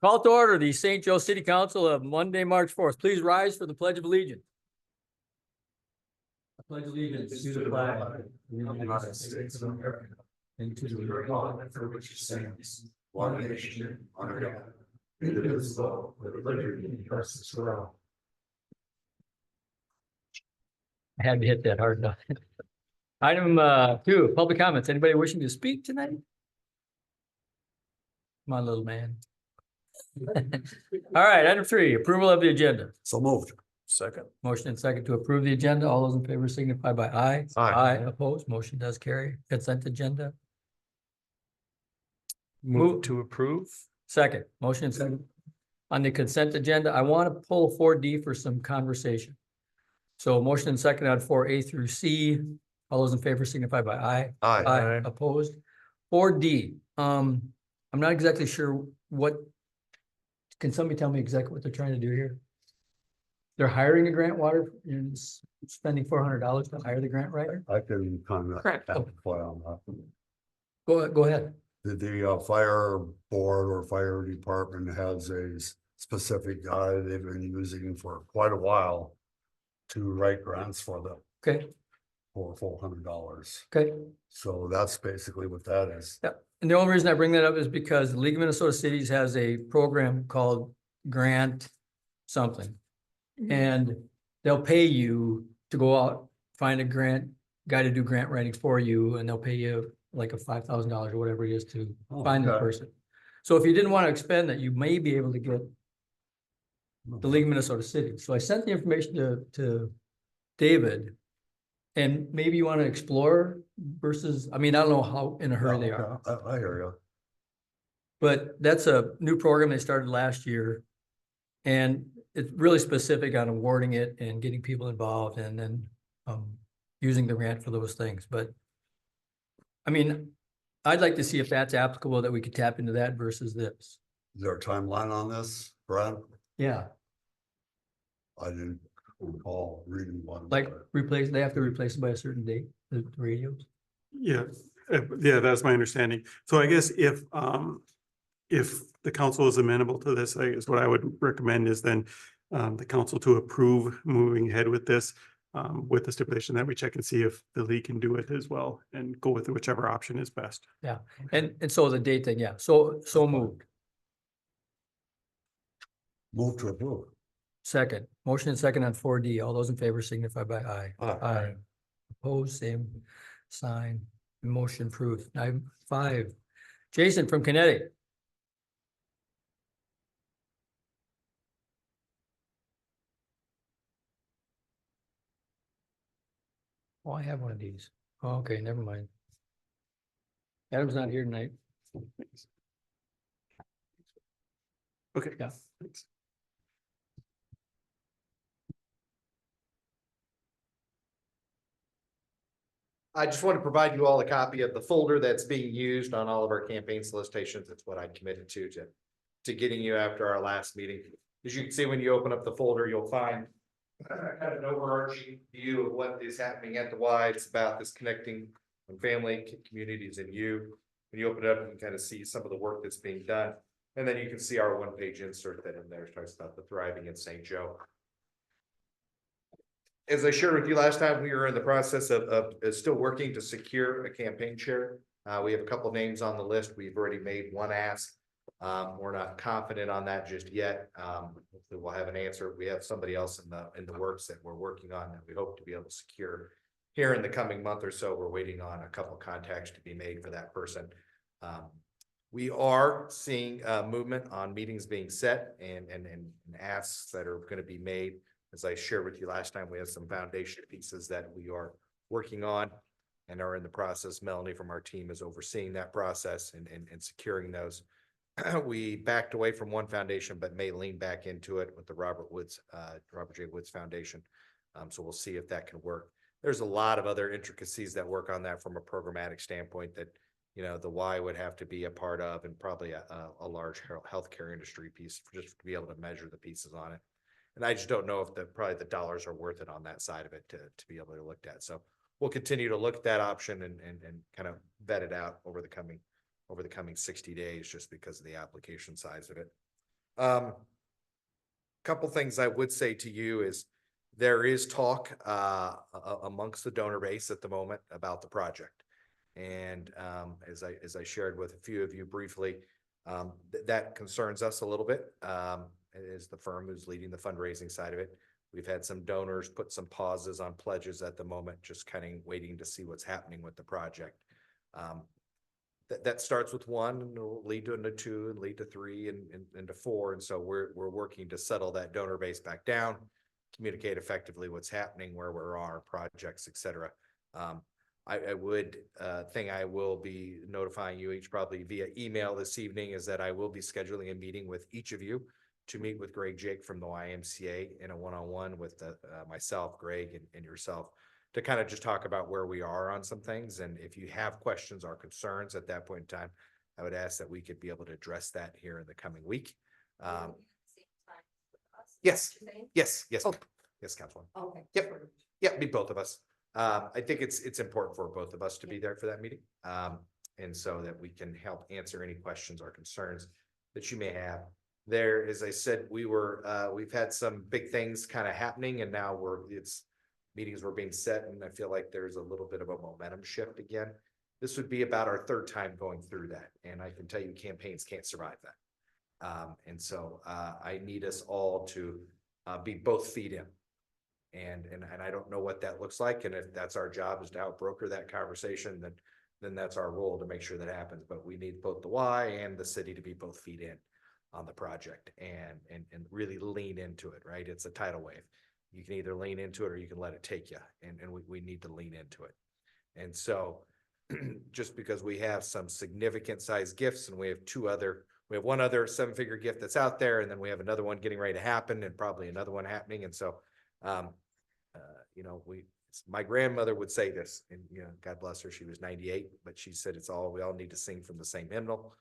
Call to order the St. Joe City Council of Monday, March 4th. Please rise for the Pledge of Allegiance. I pledge allegiance to the flag of the United States of America and to the republic for which it stands, one nation, under God, indivisible, with liberty and justice for all. I had to hit that hard enough. Item 2, public comments. Anybody wishing to speak tonight? Come on, little man. All right, item 3, approval of the agenda. So moved. Second. Motion and second to approve the agenda. All those in favor signify by aye. Aye. Opposed, motion does carry. Consent agenda. Move to approve. Second, motion and second. On the consent agenda, I want to pull 4D for some conversation. So motion and second on 4A through C. All those in favor signify by aye. Aye. Opposed. 4D, I'm not exactly sure what, can somebody tell me exactly what they're trying to do here? They're hiring a grant writer and spending $400 to hire the grant writer? I can comment. Correct. Amplify on that. Go ahead. The fire board or fire department has a specific guy they've been using for quite a while to write grants for them Okay, for $400. okay. So that's basically what that is. Yeah, and the only reason I bring that up is because the League of Minnesota Cities has a program called Grant something. And they'll pay you to go out, find a grant guy to do grant writing for you, and they'll pay you like a $5,000 or whatever it is to find the okay. person. So if you didn't want to expend that, you may be able to get the League of Minnesota Cities. So I sent the information to David. And maybe you want to explore versus, I mean, I don't know how in a hurry they are. I hear you. But that's a new program they started last year. And it's really specific on awarding it and getting people involved and then using the grant for those things. But I mean, I'd like to see if that's applicable, that we could tap into that versus this. Is there a timeline on this, Brad? Yeah, I didn't recall reading one. like replace, they have to replace it by a certain date, the radios. Yeah, yeah, that's my understanding. So I guess if the council is amenable to this, I guess what I would recommend is then the council to approve moving ahead with this, with the stipulation that we check and see if the league can do it as well and go with whichever option is best. Yeah, and so the date thing, yeah, so moved. Move to approve. Second, motion and second on 4D. All those in favor signify by aye. Aye. Opposed, same sign. Motion approved. Item 5. Jason from Kinetic. Oh, I have one of these. Oh, okay, never mind. Adam's not here tonight. Okay. Yeah. Thanks. I just want to provide you all a copy of the folder that's being used on all of our campaign solicitations. That's what I committed to getting you after our last meeting. As you can see, when you open up the folder, you'll find kind of an overarching view of what is happening at the Y. It's about this connecting family, communities, and you. When you open it up, you can kind of see some of the work that's being done. And then you can see our one-page insert that in there talks about the thriving in St. Joe. As I shared with you last time, we are in the process of still working to secure a campaign chair. We have a couple of names on the list. We've already made one ask. We're not confident on that just yet. Hopefully we'll have an answer. We have somebody else in the works that we're working on that we hope to be able to secure here in the coming month or so. We're waiting on a couple of contacts to be made for that person. We are seeing movement on meetings being set and asks that are going to be made. As I shared with you last time, we have some foundation pieces that we are working on and are in the process. Melanie from our team is overseeing that process and securing those. We backed away from one foundation, but may lean back into it with the Robert J. Woods Foundation. So we'll see if that can work. There's a lot of other intricacies that work on that from a programmatic standpoint that, you know, the Y would have to be a part of, and probably a large healthcare industry piece just to be able to measure the pieces on it. And I just don't know if probably the dollars are worth it on that side of it to be able to look at. So we'll continue to look at that option and kind of vet it out over the coming over the coming 60 days, just because of the application size of it. Couple things I would say to you is there is talk amongst the donor base at the moment about the project. And as I shared with a few of you briefly, that concerns us a little bit. As the firm who's leading the fundraising side of it, we've had some donors put some pauses on pledges at the moment, just kind of waiting to see what's happening with the project. That starts with one and will lead to into two and lead to three and to four. And so we're working to settle that donor base back down, communicate effectively what's happening, where we're on our projects, et cetera. I would think I will be notifying you each probably via email this evening, is that I will be scheduling a meeting with each of you to meet with Greg Jake from the YMCA in a one-on-one with myself, Greg, and yourself, to kind of just talk about where we are on some things. And if you have questions or concerns at that point in time, I would ask that we could be able to address that here in the coming week. Yes, yes, Oh. yes, Councilwoman. Okay. Yep. Yeah, be both of us. I think it's important for both of us to be there for that meeting. And so that we can help answer any questions or concerns that you may have. There, as I said, we've had some big things kind of happening, and now meetings were being set, and I feel like there's a little bit of a momentum shift again. This would be about our third time going through that, and I can tell you campaigns can't survive that. And so I need us all to be both feet in. And I don't know what that looks like, and if that's our job is to help broker that conversation, then that's our role to make sure that happens. But we need both the Y and the city to be both feet in on the project and really lean into it, right? It's a tidal wave. You can either lean into it or you can let it take you, and we need to lean into it. And so just because we have some significant size gifts, and we have one other 7-figure gift that's out there, and then we have another one getting ready to happen, and probably another one happening. And so my grandmother would say this, and God bless her, she was 98, but she said we all need to sing from the same hymnal.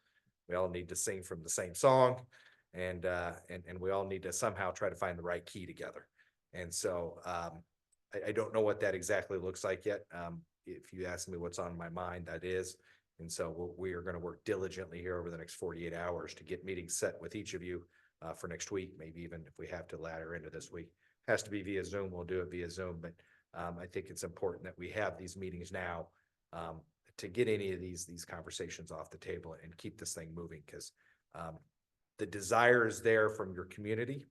We all need to sing from the same song, and we all need to somehow try to find the right key together. And so I don't know what that exactly looks like yet. If you ask me what's on my mind, that is. And so we are going to work diligently here over the next 48 hours to get meetings set with each of you for next week, maybe even if we have to ladder into this week. Has to be via Zoom, we'll do it via Zoom. But I think it's important that we have these meetings now to get any of these conversations off the table and keep this thing moving, because the desire is there from your community.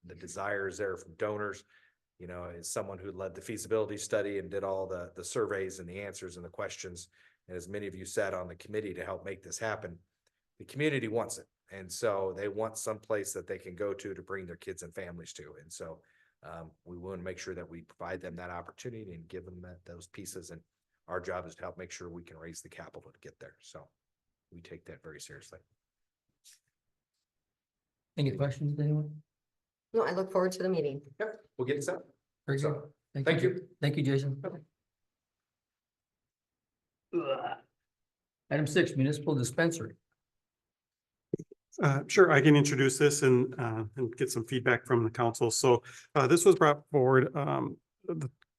The desire is there from donors. As someone who led the feasibility study and did all the surveys and the answers and the questions, and as many of you sat on the committee to help make this happen, the community wants it. And so they want some place that they can go to bring their kids and families to. And so we want to make sure that we provide them that opportunity and give them those pieces. And our job is to help make sure we can raise the capital to get there. So we take that very seriously. Any questions, anyone? No, I look forward to the meeting. Yep, we'll get it set. Very good. So, thank you. Thank you, Jason. Item 6, municipal dispensary. Sure, I can introduce this and get some feedback from the council. So this was brought forward.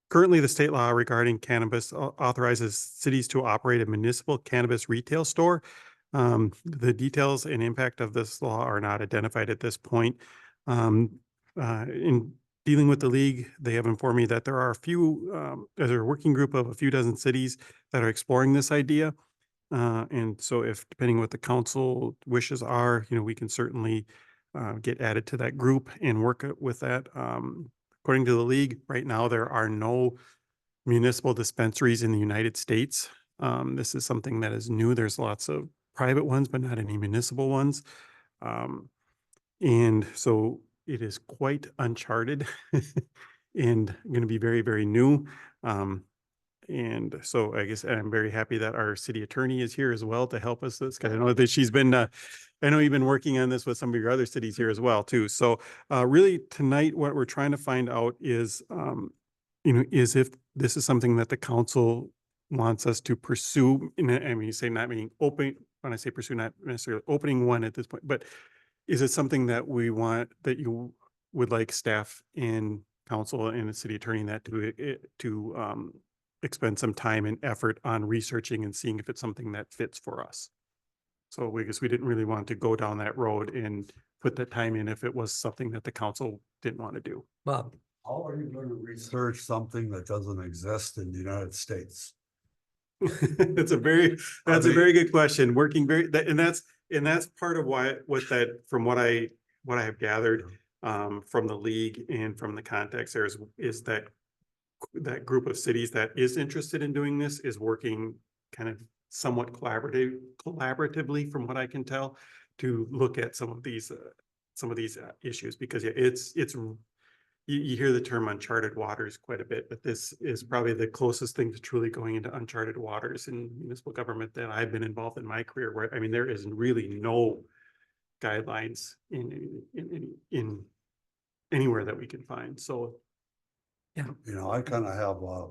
Currently, the state law regarding cannabis authorizes cities to operate a municipal cannabis retail store. The details and impact of this law are not identified at this point. In dealing with the league, they have informed me that there are there's a working group of a few dozen cities that are exploring this idea. And so if, depending what the council wishes are, we can certainly get added to that group and work with that. According to the league, right now, there are no municipal dispensaries in the United States. This is something that is new. There's lots of private ones, but not any municipal ones. And so it is quite uncharted and going to be very, very new. And so I guess I'm very happy that our city attorney is here as well to help us. This, because I know that she's been, I know you've been working on this with some of your other cities here as well too. So really tonight, what we're trying to find out is, is if this is something that the council wants us to pursue. And I mean, you say not meaning open, when I say pursue, not necessarily opening one at this point, but is it something that that you would like staff and council and the city attorney to expend some time and effort on researching and seeing if it's something that fits for us? So we guess we didn't really want to go down that road and put the time in if it was something that the council didn't want to do. Bob, How are you gonna research something that doesn't exist in the United States? That's a very good question. Working and that's part of why, from what I have gathered, from the league and from the context there is that group of cities that is interested in doing this is working kind of somewhat collaboratively, from what I can tell, to look at some of these issues, because yeah, you hear the term uncharted waters quite a bit, but this is probably the closest thing to truly going into uncharted waters in municipal government that I've been involved in my career, where, I mean, there is really no guidelines in anywhere that we can find. So You know, I kind of have a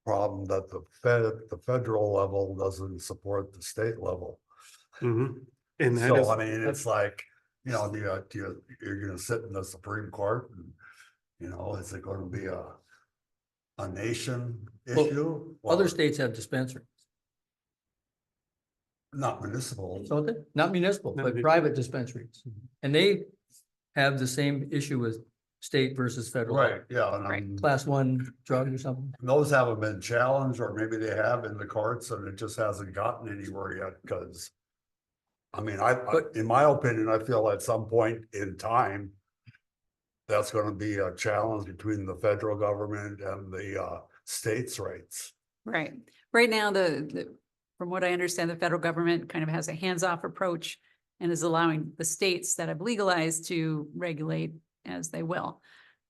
problem that the federal level doesn't support the state level. mhm. And that So, is, I mean, it's like, you know, you're gonna sit in the Supreme Court and, you know, is it gonna be a nation Well, issue? other Well, states have dispensaries, not municipal. don't they? Not municipal, Not but municipal. private dispensaries. And they have the same issue with state versus federal. Right, yeah, Right. and Class 1 drug or something. those haven't been challenged, or maybe they have in the courts and it just hasn't gotten anywhere yet, because. I mean, in my opinion, I feel at some point in time. That's gonna be a challenge between the federal government and the states' rights. Right. Right now, from what I understand, the federal government kind of has a hands-off approach and is allowing the states that have legalized to regulate as they will.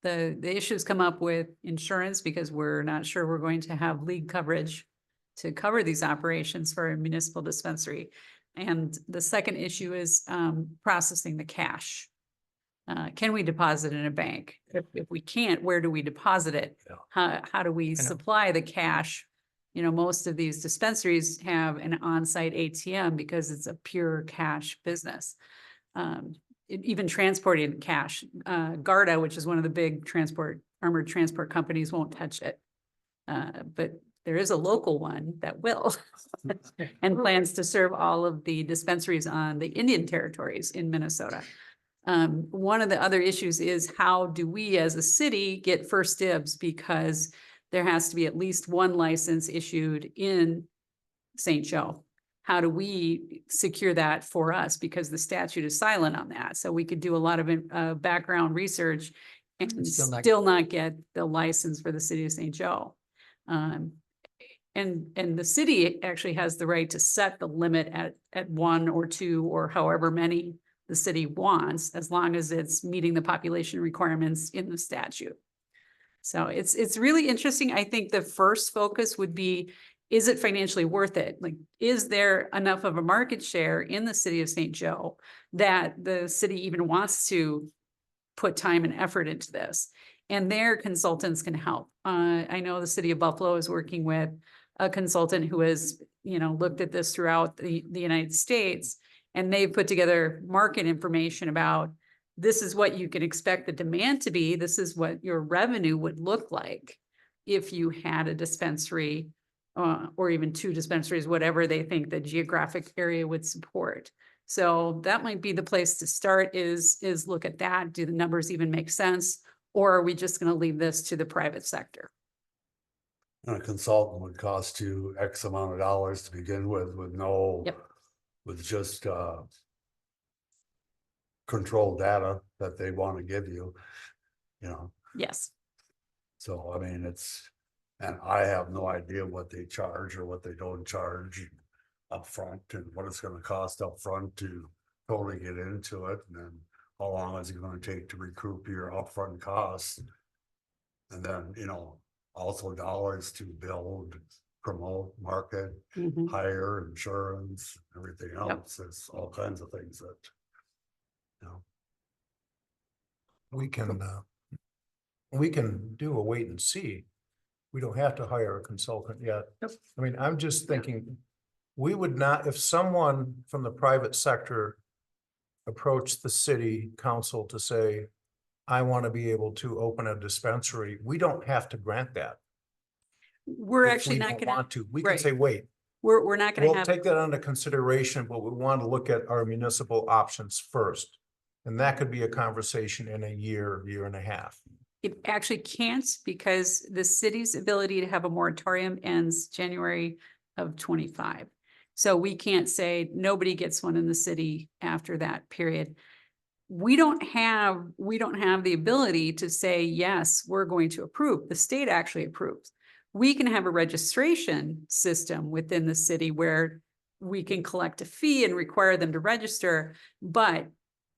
The issues come up with insurance because we're not sure we're going to have league coverage to cover these operations for a municipal dispensary. And the second issue is processing the cash. Can we deposit in a bank? If we can't, where do we deposit it? Yeah. How do we supply the cash? You know, most of these dispensaries have an on-site ATM because it's a pure cash business. Even transporting cash, Garda, which is one of the big armored transport companies, won't touch it. But there is a local one that will and plans to serve all of the dispensaries on the Indian territories in Minnesota. One of the other issues is, how do we as a city get first dibs? Because there has to be at least one license issued in St. Joe. How do we secure that for us? Because the statute is silent on that. So we could do a lot of background research and still not get the license for the city of St. Joe. And the city actually has the right to set the limit at 1 or 2 or however many the city wants, as long as it's meeting the population requirements in the statute. So it's really interesting. I think the first focus would be, is it financially worth it? Like, is there enough of a market share in the city of St. Joe that the city even wants to put time and effort into this? And their consultants can help. I know the city of Buffalo is working with a consultant who has, looked at this throughout the United States, and they've put together market information about, this is what you can expect the demand to be. This is what your revenue would look like if you had a dispensary, or even 2 dispensaries, whatever they think the geographic area would support. So that might be the place to start, is look at that. Do the numbers even make sense? Or are we just going to leave this to the private sector? And a consultant would cost you X amount of dollars to begin with no. Yep. With just controlled data that they want to give you, Yes. so I mean, and I have no idea what they charge or what they don't charge upfront, and what it's gonna cost upfront to totally get into it, and then how long is it gonna take to recoup your upfront costs? And then, also dollars to build, promote, market, Mhm. hire, insurance, everything Yep. else. There's all kinds of things that. We can do a wait and see. We don't have to hire a consultant yet. Yep. I mean, I'm just thinking, we would not, if someone from the private sector approached the city council to say, I want to be able to open a dispensary, we don't have to grant that. We're If actually we not don't going to. Want to, we can right. say, wait, We're not gonna We'll have, take that under consideration, but we want to look at our municipal options first. And that could be a conversation in a year, year and a half. it actually can't because the city's ability to have a moratorium ends January of 25. So we can't say nobody gets one in the city after that period. We don't have the ability to say, yes, we're going to approve. The state actually approves. We can have a registration system within the city where we can collect a fee and require them to register. But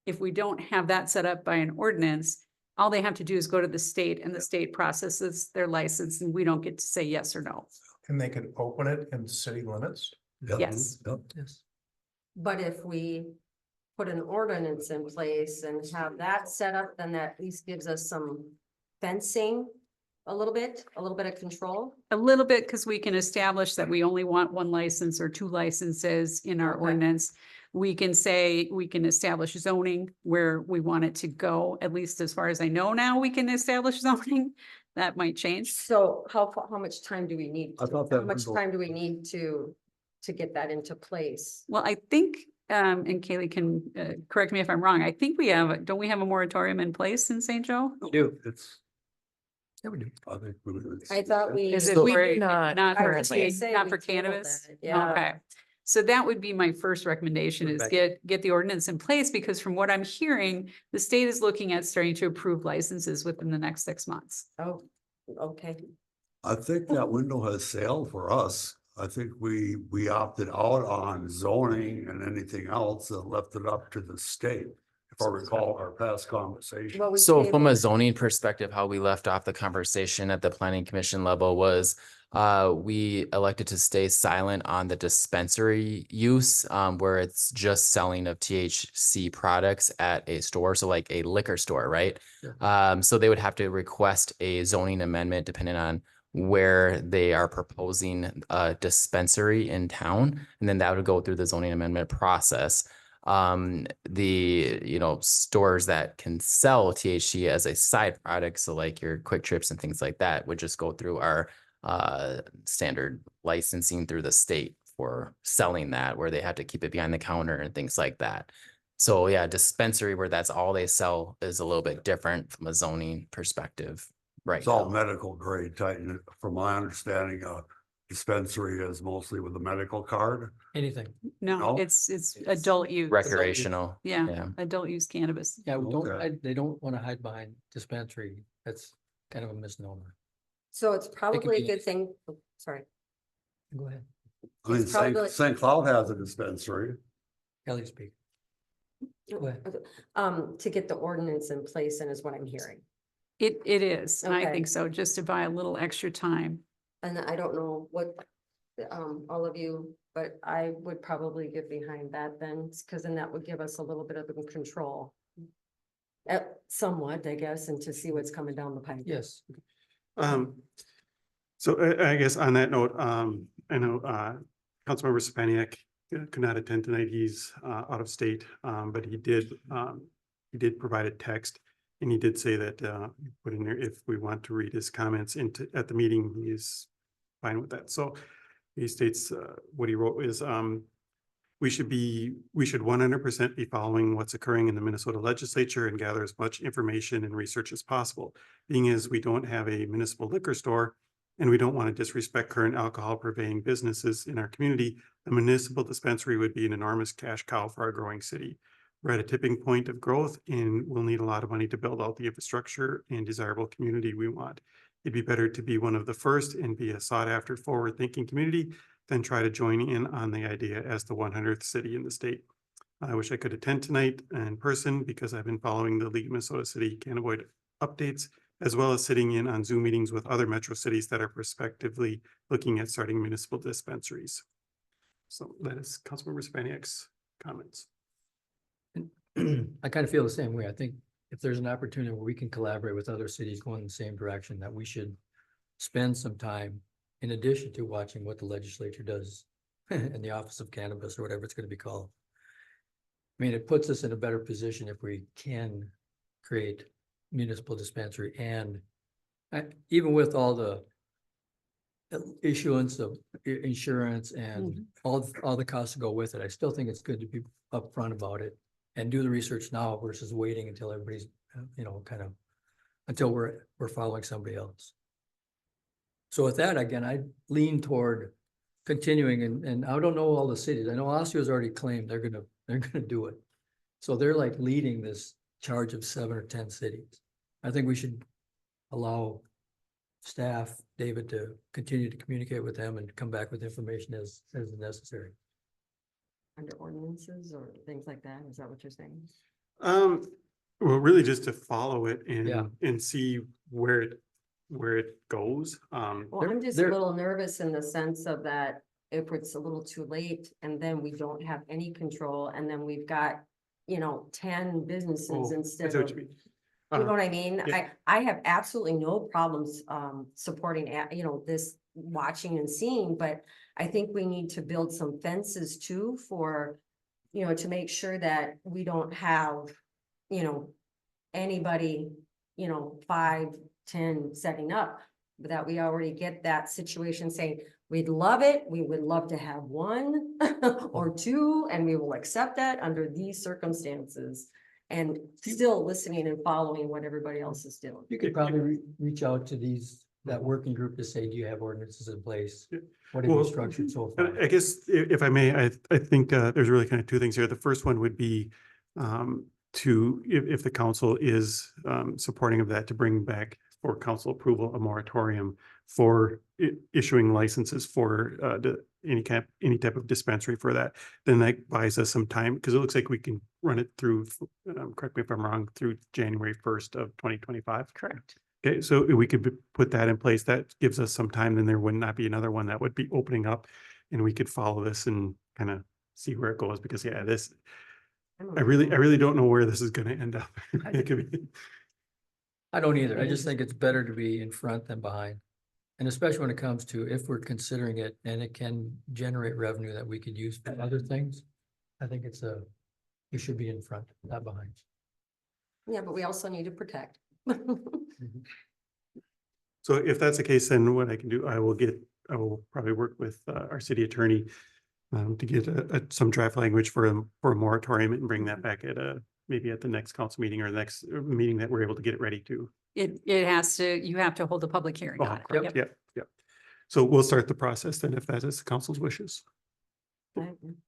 if we don't have that set up by an ordinance, all they have to do is go to the state and the state processes their license and we don't get to say yes or no. And they could open it in city limits. Yep, Yes. yep. Yes. But if we put an ordinance in place and have that set up, then that at least gives us some fencing, a little bit of control. A little bit, because we can establish that we only want one license or two licenses in our Okay. ordinance. We can say, we can establish zoning where we want it to go, at least as far as I know now, we can establish zoning. That might change. So how much time do we need? I thought How that much window- time do we need to get that into place? Well, I think, and Kaylee can correct me if I'm wrong, I think don't we have a moratorium in place in St. Joe? We do. It's, Yeah, we do. I think. I thought we. Is it So- for, We do not not for, currently. not for cannabis? Yeah. Okay, so that would be my first recommendation is Rebecca. get the ordinance in place, because from what I'm hearing, the state is looking at starting to approve licenses within the next 6 months. Oh, okay. I think that window has sailed for us. I think we opted out on zoning and anything else and left it up to the state. If I recall our past conversation. Well, we So from a tabled- zoning perspective, how we left off the conversation at the planning commission level was we elected to stay silent on the dispensary use, where it's just selling of THC products at a store, so like a liquor store, right? So they would have to request a zoning amendment depending on where they are proposing a dispensary in town, and then that would go through the zoning amendment process. The stores that can sell THC as a side product, so like your Quick Trips and things like that, would just go through our standard licensing through the state for selling that, where they have to keep it behind the counter and things like that. So yeah, dispensary where that's all they sell is a little bit different from a zoning perspective, right? It's all now. medical grade type. From my understanding, dispensary is mostly with a medical card. Anything. No, No? it's adult use. Recreational. Yeah, yeah. adult use cannabis. Yeah, we don't, Okay. they don't want to hide behind dispensary. That's kind of a misnomer. So it's probably a be good thing, oh, sorry. Go ahead. I mean, It's probably- St. Cloud has a dispensary. Kelly speak. Go ahead. To get the ordinance in place and is what I'm hearing. It is, and I Okay. think so, just to buy a little extra time. And I don't know what, all of you, but I would probably get behind that then, because then that would give us a little bit of control. Somewhat, I guess, and to see what's coming down the pipe. Yes. So I guess on that note, I know Councilmember Stepaniak could not attend tonight. He's out of state, but he did provide a text. And he did say that put in there, if we want to read his comments at the meeting, he is fine with that. So he states what he wrote is we should 100% be following what's occurring in the Minnesota legislature and gather as much information and research as possible. Being as we don't have a municipal liquor store and we don't want to disrespect current alcohol purveying businesses in our community, a municipal dispensary would be an enormous cash cow for our growing city. We're at a tipping point of growth and we'll need a lot of money to build out the infrastructure and desirable community we want. It'd be better to be one of the first and be a sought after forward thinking community than try to join in on the idea as the 100th city in the state. I wish I could attend tonight in person because I've been following the League of Minnesota City Cannabinoid updates, as well as sitting in on Zoom meetings with other metro cities that are prospectively looking at starting municipal dispensaries. So that is Councilmember Stepaniak's comments. I kind of feel the same way. I think if there's an opportunity where we can collaborate with other cities going in the same direction, that we should spend some time in addition to watching what the legislature does in the Office of Cannabis or whatever it's going to be called. I mean, it puts us in a better position if we can create municipal dispensary and even with all the issuance of insurance and all the costs that go with it. I still think it's good to be upfront about it and do the research now versus waiting until everybody's, kind of, until we're following somebody else. So with that, again, I lean toward continuing and I don't know all the cities. I know Osteo's already claimed they're gonna do it. So they're like leading this charge of 7 or 10 cities. I think we should allow staff, David, to continue to communicate with them and come back with information as necessary. Under ordinances or things like that, is that what you're saying? Well, really just to follow it Yeah. and see where it goes. Well, They're- I'm just a they're- little nervous in the sense of that if it's a little too late and then we don't have any control and then we've got, 10 businesses Oh, I instead see what of. you mean. You know what I mean? yeah. I have absolutely no problems, supporting, this watching and seeing, but I think we need to build some fences too for, to make sure that we don't have, anybody, 5, 10 setting up, but that we already get that situation saying, we'd love it, we would love to have 1 or 2, and we will accept that under these circumstances. And still listening and following what everybody else is doing. You could probably reach out to that working group to say, do you have ordinances in place? Yeah. What have you Well, structured so far? I guess if I may, I think there's really kind of 2 things here. The first one would be if the council is supporting of that, to bring back for council approval, a moratorium for issuing licenses for any type of dispensary for that. Then that buys us some time, because it looks like we can run it through, correct me if I'm wrong, through January 1st of 2025. Correct. Okay, so we could put that in place. That gives us some time, then there would not be another one that would be opening up, and we could follow this and kind of see where it goes, because I really don't know where this is gonna end up. It could be. I don't either. I just think it's better to be in front than behind. And especially when it comes to if we're considering it and it can generate revenue that we could use for other things. I think we should be in front, not behind. Yeah, but we also need to protect. So if that's the case, then what I can do, I will probably work with our city attorney to get some draft language for a moratorium and bring that back maybe at the next council meeting or the next meeting that we're able to get it ready to. You have to hold a public hearing on it. Yep. Yep. So we'll start the process then, if that is the council's wishes.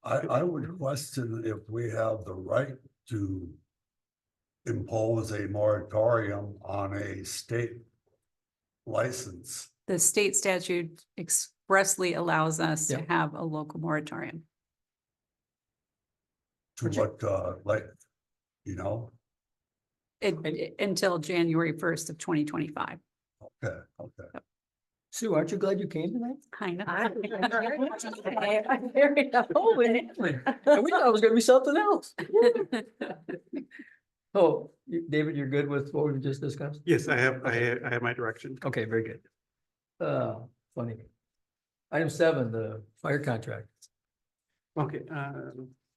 I would question if we have the right to impose a moratorium on a state license. The state statute expressly allows us to Yep. have a local moratorium. To what, Until January 1st of 2025. okay. Sue, aren't you glad you came tonight? Kind of. I we thought it was gonna be something else. Oh, David, you're good with what we've just discussed? Yes, I have my direction. Okay, very good. Funny. Item 7, the fire contract. Okay,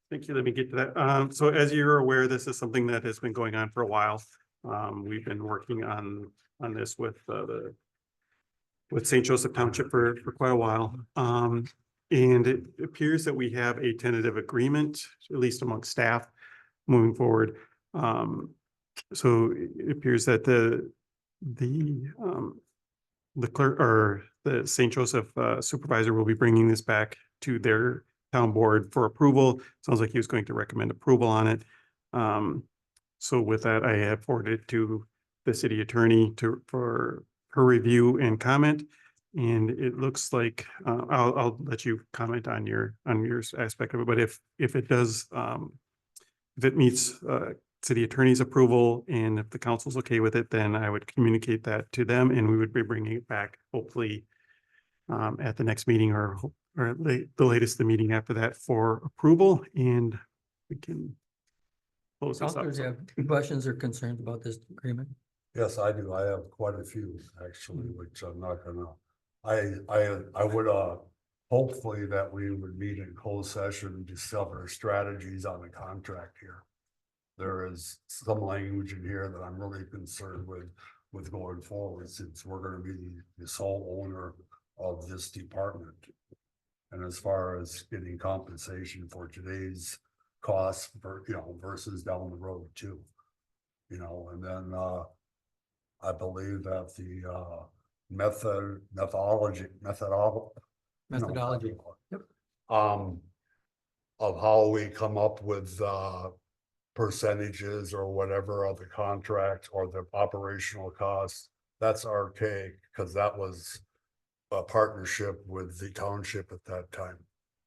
thank you. Let me get to that. So as you're aware, this is something that has been going on for a while. We've been working on this with St. Joseph Township for quite a while. And it appears that we have a tentative agreement, at least among staff, moving forward. So it appears that the clerk or the St. Joseph supervisor will be bringing this back to their town board for approval. Sounds like he was going to recommend approval on it. So with that, I have forwarded it to the city attorney for her review and comment. And it looks like, I'll let you comment on your aspect of it, but if it does, if it meets city attorney's approval and if the council's okay with it, then I would communicate that to them and we would be bringing it back hopefully at the next meeting or the latest, the meeting after that for approval, and we can close this up. Councilors, you have any questions or concerns about this agreement? Yes, I do. I have quite a few actually, which I'm not gonna, I would, hopefully that we would meet in closed session and discover strategies on the contract here. There is some language in here that I'm really concerned with going forward, since we're gonna be the sole owner of this department. And as far as getting compensation for today's costs for, versus down the road too. And then, I believe that the, methodology. Methodology. Yep. Of how we come up with, percentages or whatever of the contract or the operational costs, that's archaic, because that was a partnership with the township at that time.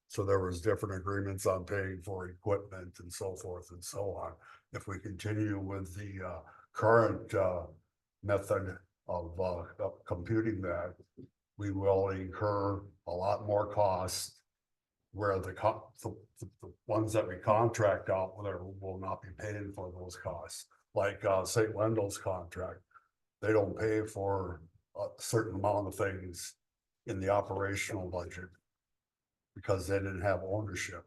So there was different agreements on paying for equipment and so forth and so on. If we continue with the, current, method of computing that, we will incur a lot more costs. Where the ones that we contract out, there will not be paying for those costs, like St. Wendell's contract. They don't pay for a certain amount of things in the operational budget because they didn't have ownership.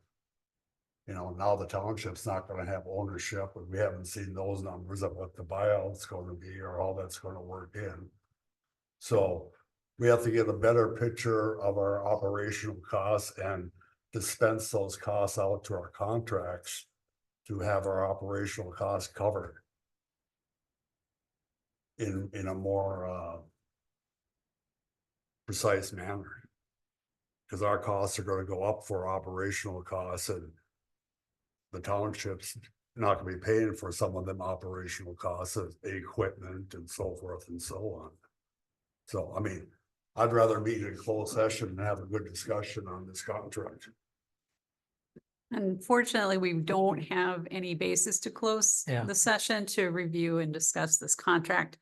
Now the township's not gonna have ownership, and we haven't seen those numbers of what the buyout's gonna be or how that's gonna work in. So we have to get a better picture of our operational costs and dispense those costs out to our contracts to have our operational costs covered in a more precise manner. Because our costs are gonna go up for operational costs, and the township's not gonna be paying for some of them operational costs of equipment and so forth and so on. So, I mean, I'd rather meet in closed session and have a good discussion on this contract. Unfortunately, we don't have any basis to close Yeah. the session to review and discuss this contract.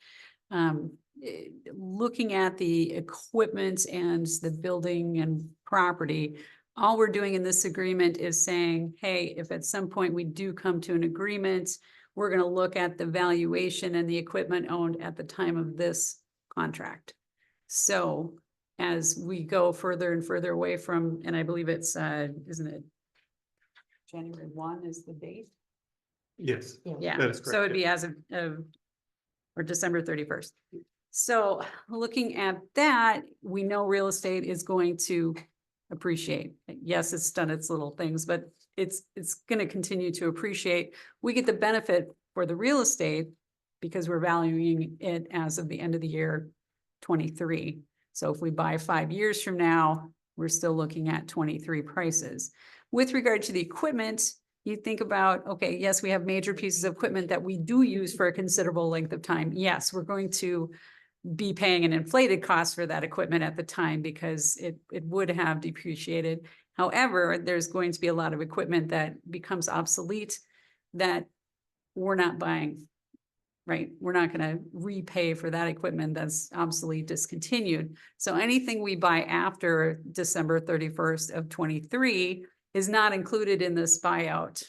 Looking at the equipment and the building and property, all we're doing in this agreement is saying, hey, if at some point we do come to an agreement, we're gonna look at the valuation and the equipment owned at the time of this contract. So as we go further and further away from, and I believe it's, isn't it January 1 is the date? Yes, Yeah, that is so correct, it'd be as of, or December 31st. So looking at that, we know real estate is going to appreciate. Yes, it's done its little things, but it's gonna continue to appreciate. We get the benefit for the real estate because we're valuing it as of the end of the year 23. So if we buy 5 years from now, we're still looking at 23 prices. With regard to the equipment, you think about, okay, yes, we have major pieces of equipment that we do use for a considerable length of time. Yes, we're going to be paying an inflated cost for that equipment at the time because it would have depreciated. However, there's going to be a lot of equipment that becomes obsolete that we're not buying, right? We're not going to repay for that equipment that's obsolete, discontinued. So anything we buy after December 31st of 23 is not included in this buyout.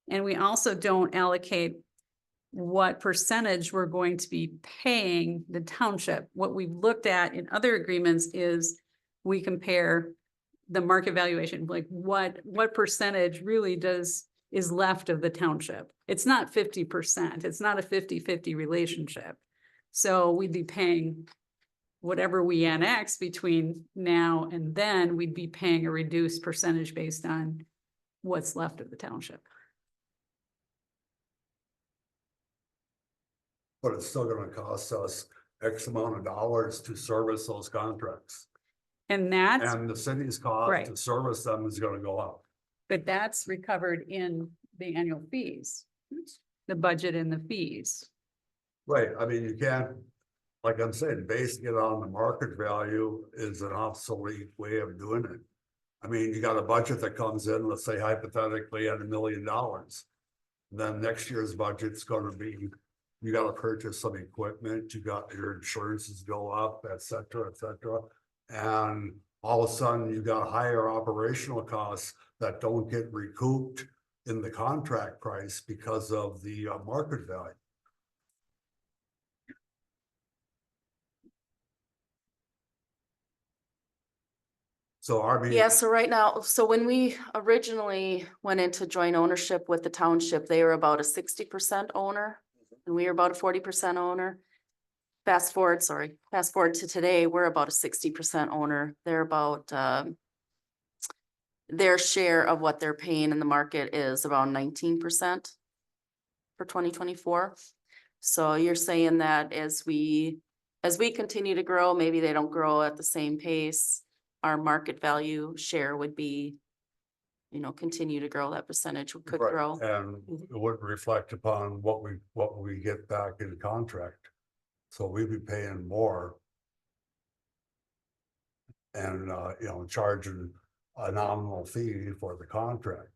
And we also don't allocate what percentage we're going to be paying the township. What we've looked at in other agreements is we compare the market valuation, like what percentage really is left of the township. It's not 50%. It's not a 50-50 relationship. So we'd be paying whatever we annex between now and then, we'd be paying a reduced percentage based on what's left of the township. But it's still gonna cost us X amount of dollars to service those contracts. And that's, And the city's cost Right. to service them is gonna go up. but that's recovered in the annual fees, the budget and the fees. Right, I mean, you can't, like I'm saying, basing it on the market value is an obsolete way of doing it. I mean, you got a budget that comes in, let's say hypothetically at $1 million. Then next year's budget's gonna be, you gotta purchase some equipment, you got your insurances go up, et cetera, et cetera. And all of a sudden you got higher operational costs that don't get recouped in the contract price because of the market value. So I mean. Yeah, so right now, so when we originally went into joint ownership with the township, they were about a 60% owner. And we were about a 40% owner. fast forward to today, we're about a 60% owner. They're about, their share of what they're paying in the market is about 19% for 2024. So you're saying that as we continue to grow, maybe they don't grow at the same pace, our market value share would be, continue to grow, that percentage could Right, grow. and it would reflect upon what we get back in contract. So we'd be paying more. And, charging a nominal fee for the contract.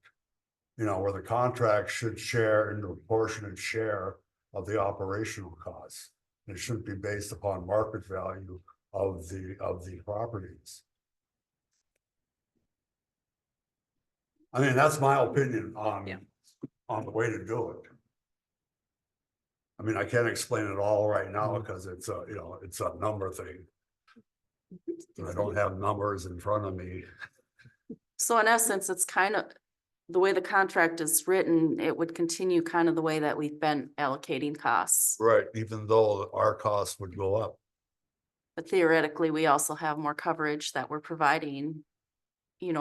Where the contract should share in the proportionate share of the operational costs. It shouldn't be based upon market value of the properties. I mean, that's my opinion Yeah. on the way to do it. I mean, I can't explain it all right now because it's a number thing. And I don't have numbers in front of me. So in essence, it's kind of, the way the contract is written, it would continue kind of the way that we've been allocating costs. Right, even though our costs would go up. But theoretically, we also have more coverage that we're providing,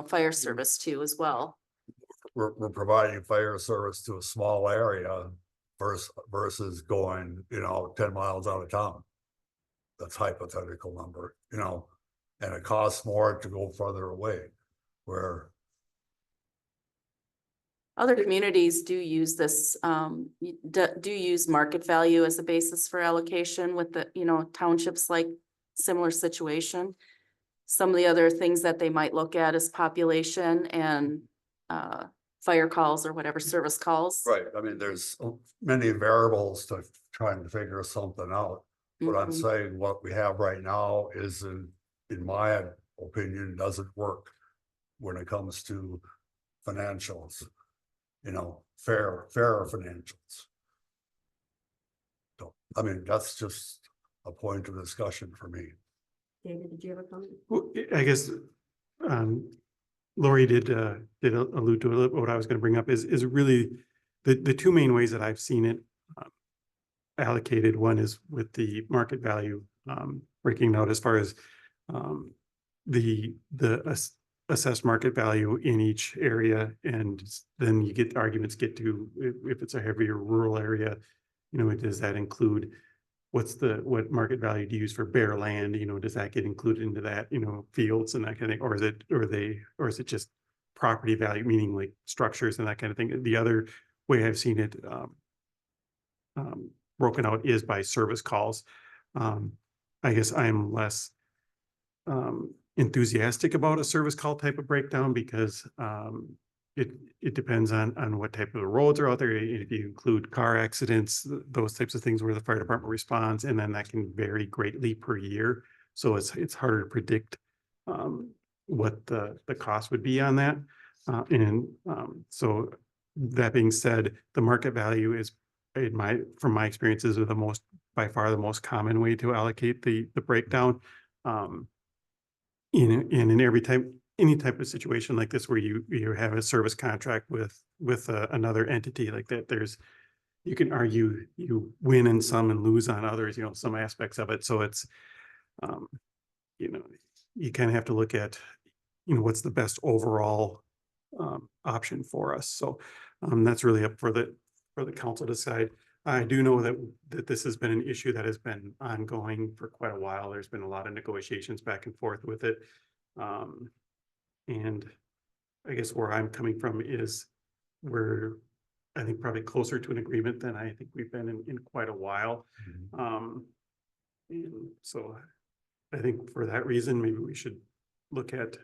fire service to as well. We're providing fire service to a small area versus going, 10 miles out of town. That's hypothetical number, and it costs more to go further away, where. Other communities do use this, do use market value as a basis for allocation with the, townships like similar situation. Some of the other things that they might look at is population and fire calls or whatever service calls. Right, I mean, there's many variables to trying to figure something out. But I'm Mhm. saying what we have right now is, in my opinion, doesn't work when it comes to financials. Fair financials. So, I mean, that's just a point of discussion for me. David, did you have a comment? Well, I guess, Lori did allude to it. What I was gonna bring up is really the two main ways that I've seen it allocated. One is with the market value, breaking out as far as the assessed market value in each area, and then you get arguments to if it's a heavier rural area, does that include what market value do you use for bare land? Does that get included into that, fields and that kind of thing, or is it just property value, meaning like structures and that kind of thing? The other way I've seen it broken out is by service calls. I guess I'm less enthusiastic about a service call type of breakdown because it depends on what type of roads are out there. If you include car accidents, those types of things where the fire department responds, and then that can vary greatly per year. So it's harder to predict what the cost would be on that. So that being said, the market value is, from my experiences, are by far the most common way to allocate the breakdown. In any type of situation like this where you have a service contract with another entity like that, you can argue you win in some and lose on others, some aspects of it. So it's you kind of have to look at what's the best overall option for us. So that's really up for the council to decide. I do know that this has been an issue that has been ongoing for quite a while. There's been a lot of negotiations back and forth with it. And I guess where I'm coming from is we're, I think, probably closer to an agreement than I think we've been in quite a while. And so I think for that reason, maybe we should look at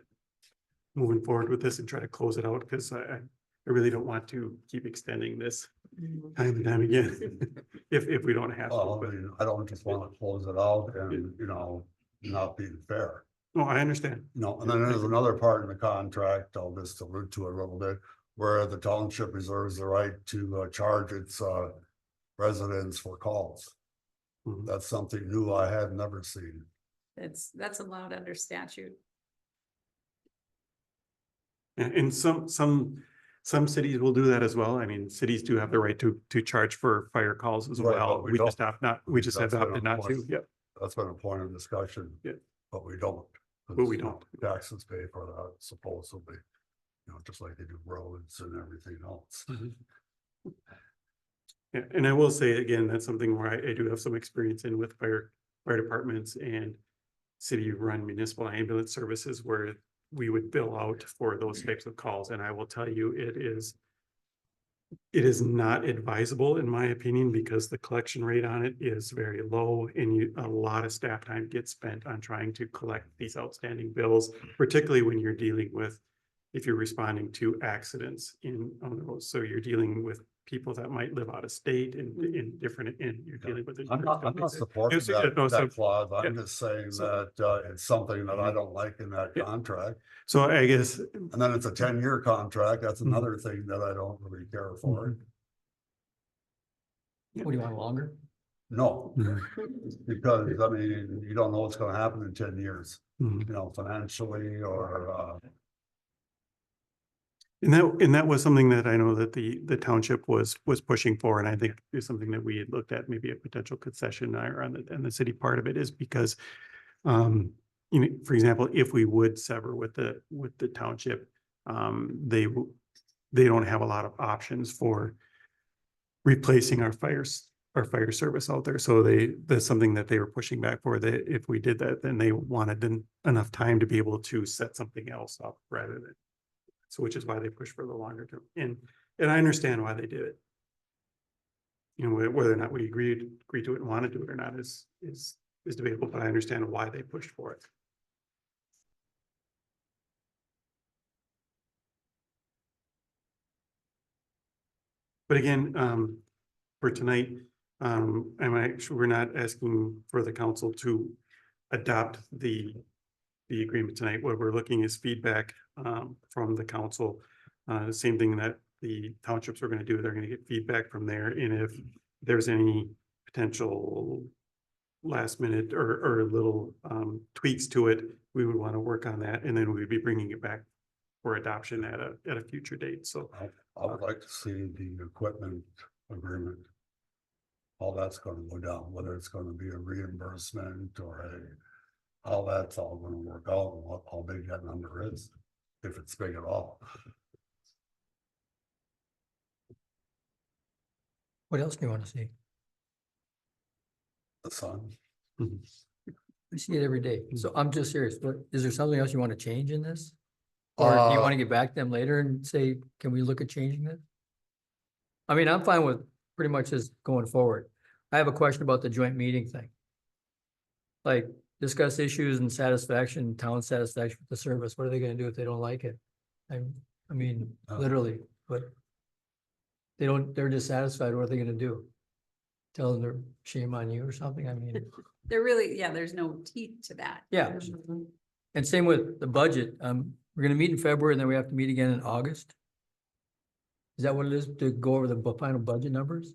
moving forward with this and try to close it out, because I really don't want to keep extending this time and time again if we don't have Well, to. I mean, I don't just want to close it out and, not being fair. No, I understand. And then there's another part in the contract, I'll just allude to it a little bit, where the township reserves the right to charge its residents for calls. Mhm. That's something new I had never seen. That's allowed under statute. And some some cities will do that as well. I mean, cities do have the right to charge for fire calls as Right, well. but we We just don't. opt not, we just have That's been opted a not to, point. yep. That's been a point of discussion. Yeah. But we don't. But we 'cause, don't. Taxes pay for that supposedly, just like they do roads and everything else. Yeah, and I will say again, that's something where I do have some experience in with fire departments and city-run municipal ambulance services where we would bill out for those types of calls. And I will tell you, it is not advisable, in my opinion, because the collection rate on it is very low and a lot of staff time gets spent on trying to collect these outstanding bills, particularly when you're dealing with, if you're responding to accidents on the roads. So you're dealing with people that might live out of state and in different, and you're dealing with. I'm insurance not companies. supporting Yes, yeah, no, so- that clause. yeah. I'm just saying So- that it's something that I don't like in that Yeah. contract. So I guess, And then it's a 10-year contract. That's Mhm. another thing that I don't really care for. What do you want longer? No, because I mean, you don't know what's gonna happen in 10 years, Mhm. financially or And that was something that I know that the township was pushing for, and I think is something that we had looked at, maybe a potential concession or on the city part of it is because. For example, if we would sever with the township, they don't have a lot of options for. Replacing our fire service out there, so that's something that they were pushing back for, that if we did that, then they wanted enough time to be able to set something else up rather than. So which is why they push for the longer term, and I understand why they did it. Whether or not we agree to it and want to do it or not is debatable, but I understand why they pushed for it. But again, for tonight, we're not asking for the council to adopt the agreement tonight. What we're looking is feedback from the council. The same thing that the townships are going to do. They're going to get feedback from there. And if there's any potential last minute or little tweaks to it, we would want to work on that. And then we'd be bringing it back for adoption at a future date. So I would like to see the equipment agreement. All that's gonna go down, whether it's gonna be a reimbursement or how that's all gonna work out and how big that number is, if it's big at all. What else do you want to see? The sun. I see it every day. So I'm just serious. Is there something else you want to change in this? Or do you want to get back to them later and say, can we look at changing this? I mean, I'm fine with pretty much just going forward. I have a question about the joint meeting thing. Like, discuss issues and satisfaction, town satisfaction with the service. What are they gonna do if they don't like it? I mean, literally, but they're dissatisfied. What are they gonna do? Tell them they're shame on you or something? I mean, There really, yeah, there's no teeth to that. yeah. And same with the budget. We're gonna meet in February and then we have to meet again in August. Is that what it is, to go over the final budget numbers?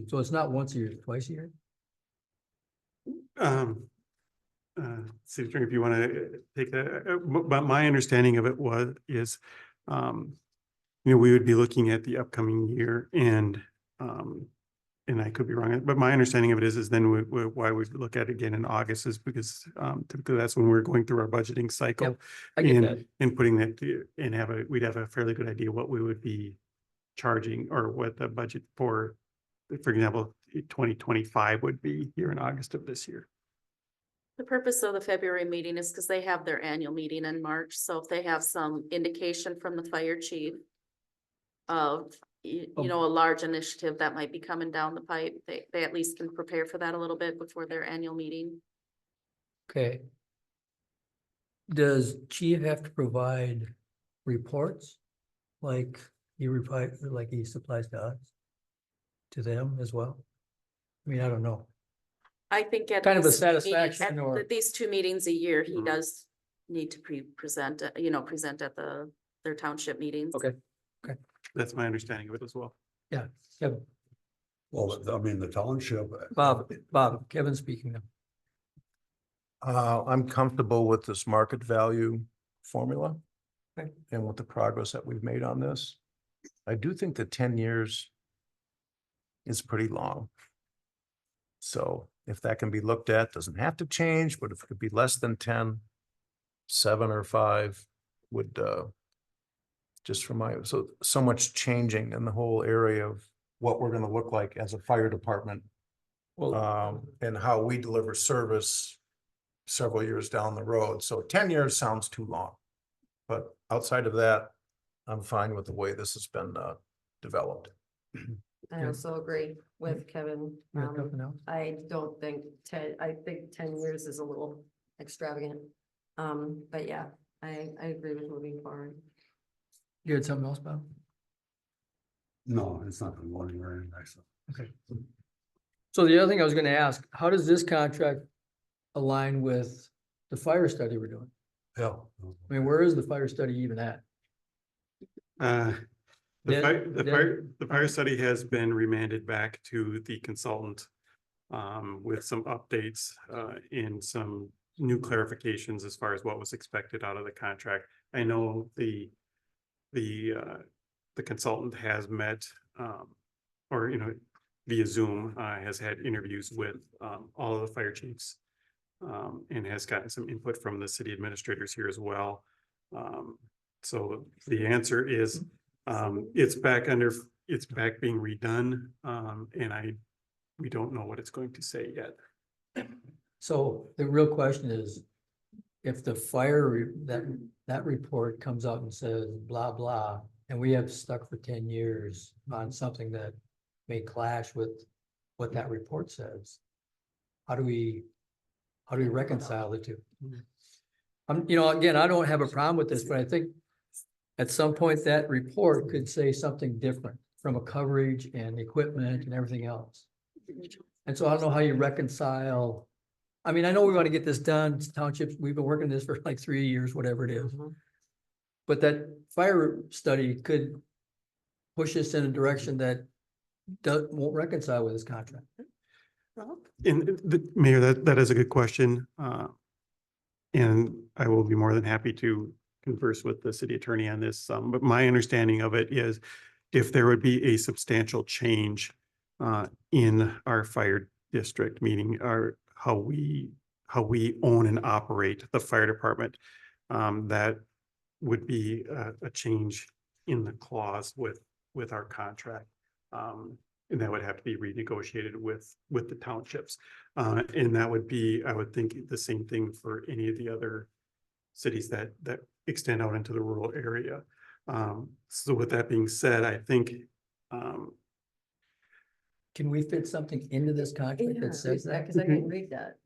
So it's not once a year, it's twice a year? City Attorney, if you want to take that, but my understanding of it is, we would be looking at the upcoming year and I could be wrong, but my understanding of it is then why we look at it again in August is because typically that's when we're going through our budgeting cycle. Yep, I get that. And putting that and we'd have a fairly good idea what we would be charging or what the budget for example, 2025 would be here in August of this year. The purpose of the February meeting is because they have their annual meeting in March, so if they have some indication from the fire chief of, you know, a large initiative that might be coming down the pipe, they at least can prepare for that a little bit before their annual meeting. Okay. Does chief have to provide reports? Like he supplies to us? To them as well? I mean, I don't know. I think at Kind of a these meetings- satisfaction at or- these 2 meetings a year, he Mhm. does need to present, present at their township meetings. Okay. That's my understanding of it as well. Yeah, Well, I mean, the township. Bob, Kevin speaking now. I'm comfortable with this market value formula. Okay. And with the progress that we've made on this. I do think that 10 years is pretty long. So if that can be looked at, doesn't have to change, but if it could be less than 10, 7 or 5 would, just for my, so much changing in the whole area of what we're gonna look like as a fire department, and how we deliver service several years down the road. So 10 years sounds too long. But outside of that, I'm fine with the way this has been, developed. I also agree with Kevin. You got nothing else? I don't think I think 10 years is a little extravagant. But yeah, I agree with moving forward. You had something else, Bob? No, it's not been going very nice. Okay. So the other thing I was gonna ask, how does this contract align with the fire study we're doing? Yeah. I mean, where is the fire study even at? The fire study has been remanded back to the consultant with some updates and some new clarifications as far as what was expected out of the contract. I know the consultant has met or, via Zoom, has had interviews with all of the fire chiefs and has gotten some input from the city administrators here as well. So the answer is it's back being redone, and we don't know what it's going to say yet. So the real question is, if the fire, that report comes out and says blah, blah, and we have stuck for 10 years on something that may clash with what that report says, how do we reconcile the two? Again, I don't have a problem with this, but I think at some point that report could say something different from a coverage and equipment and everything else. And so I don't know how you reconcile. I mean, I know we want to get this done, townships, we've been working this for like 3 years, whatever it is. But that fire study could push us in a direction that won't reconcile with this contract. And Mayor, that is a good question. And I will be more than happy to converse with the city attorney on this. But my understanding of it is if there would be a substantial change in our fire district, meaning how we own and operate the fire department, that would be a change in the clause with our contract. And that would have to be renegotiated with the townships. And that would be, I would think, the same thing for any of the other cities that extend out into the rural area. So with that being said, I think Can we fit something into this contract that says that? Because I didn't read that.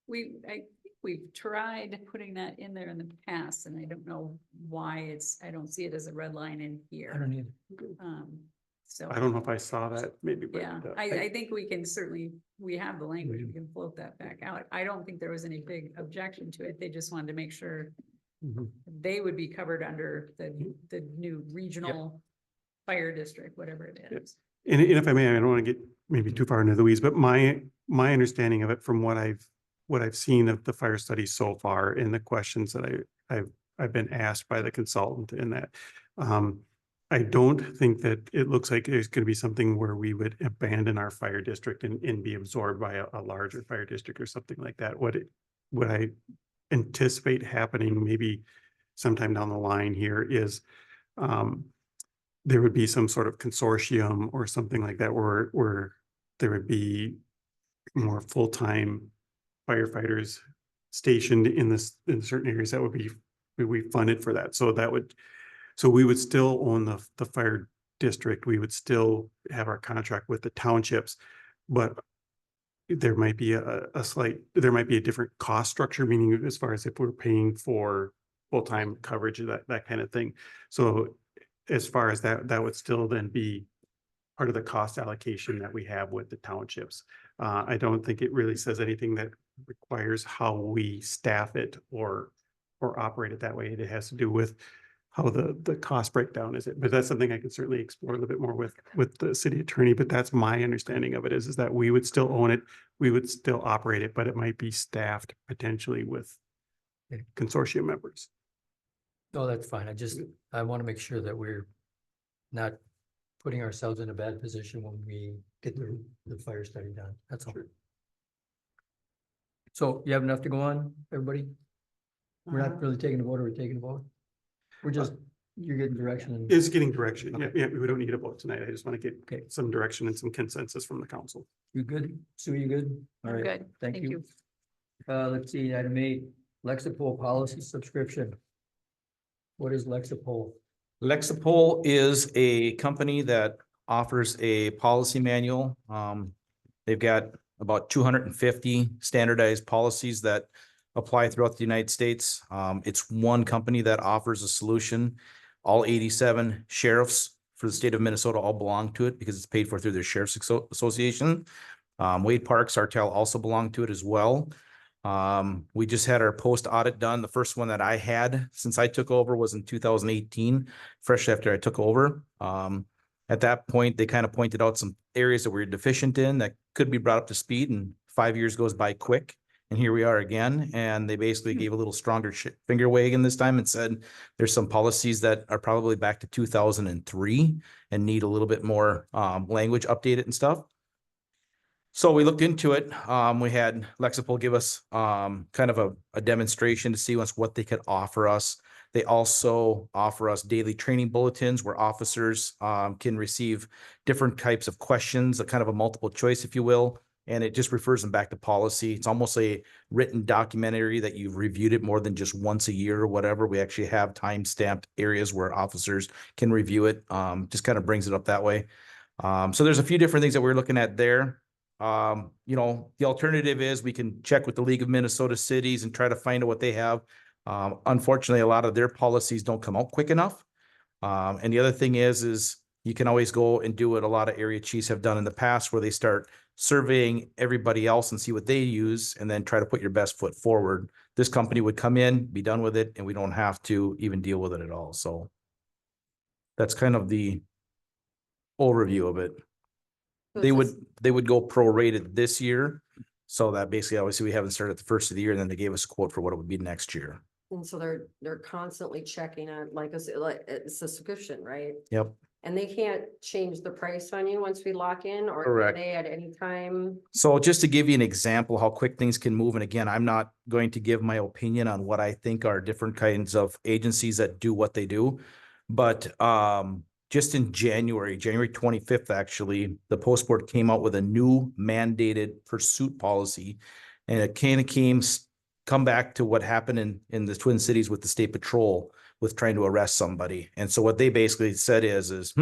We've tried putting that in there in the past, and I don't know why I don't see it as a red line in I here. don't either. So. I don't know if I saw that maybe, but Yeah, I think we can certainly, we have the language, we can float that back out. I don't think there was any big objection to it. They just wanted to make sure they would be covered under the new regional fire district, whatever it is. And if I may, I don't want to get maybe too far into the weeds, but my understanding of it from what I've seen of the fire study so far and the questions that I've been asked by the consultant in that, I don't think that it looks like there's going to be something where we would abandon our fire district and be absorbed by a larger fire district or something like that. What I anticipate happening maybe sometime down the line here is there would be some sort of consortium or something like that where there would be more full-time firefighters stationed in certain areas that would be funded for that. So we would still own the fire district. We would still have our contract with the townships, but there might be there might be a different cost structure, meaning as far as if we're paying for full-time coverage, that kind of thing. So as far as that would still then be part of the cost allocation that we have with the townships. I don't think it really says anything that requires how we staff it or operate it that way. It has to do with how the cost breakdown is it. But that's something I can certainly explore a little bit more with the city attorney. But that's my understanding of it is that we would still own it, we would still operate it, but it might be staffed potentially with consortium members. No, that's fine. I want to make sure that we're not putting ourselves in a bad position when we get the fire study done. That's all. So you have enough to go on, everybody? We're not really taking a vote, or we're taking a vote? We're just, you're getting direction and. It's getting direction. Yeah, Okay. yeah, we don't need a vote tonight. I just want to Okay. get some direction and some consensus from the council. You good? Sue, you good? All I'm right. good. Thank you. Let's see, item 8, Lexipol policy subscription. What is Lexipol? Lexipol is a company that offers a policy manual. They've got about 250 standardized policies that apply throughout the United States. It's one company that offers a solution. All 87 sheriffs for the state of Minnesota all belong to it because it's paid for through their sheriff's association. Wade Park, Sartell also belong to it as well. We just had our post audit done. The first one that I had since I took over was in 2018, fresh after I took over. At that point, they kind of pointed out some areas that we were deficient in that could be brought up to speed, and 5 years goes by quick. And here we are again, and they basically gave a little stronger finger wagging this time and said, there's some policies that are probably back to 2003 and need a little bit more language updated and stuff. So we looked into it. We had Lexipol give us kind of a demonstration to see what they could offer us. They also offer us daily training bulletins where officers can receive different types of questions, a kind of a multiple choice, if you will. And it just refers them back to policy. It's almost a written documentary that you've reviewed it more than just once a year or whatever. We actually have time-stamped areas where officers can review it. Just kind of brings it up that way. So there's a few different things that we're looking at there. You know, the alternative is we can check with the League of Minnesota Cities and try to find out what they have. Unfortunately, a lot of their policies don't come out quick enough. And the other thing is you can always go and do what a lot of area chiefs have done in the past, where they start surveying everybody else and see what they use and then try to put your best foot forward. This company would come in, be done with it, and we don't have to even deal with it at all. So that's kind of the overview of it. So They it's would go prorated this year. So that basically, obviously, we haven't started at the first of the year, and then they gave us a quote for what it would be next year. And so they're constantly checking on, like it's a subscription, right? Yep. And they can't change the price on you once we lock in, or can Correct. they at any time? So just to give you an example how quick things can move, and again, I'm not going to give my opinion on what I think are different kinds of agencies that do what they do. But just in January 25th, actually, the Post Board came out with a new mandated pursuit policy. And it kind of come back to what happened in the Twin Cities with the state patrol with trying to arrest somebody. And so what they basically said is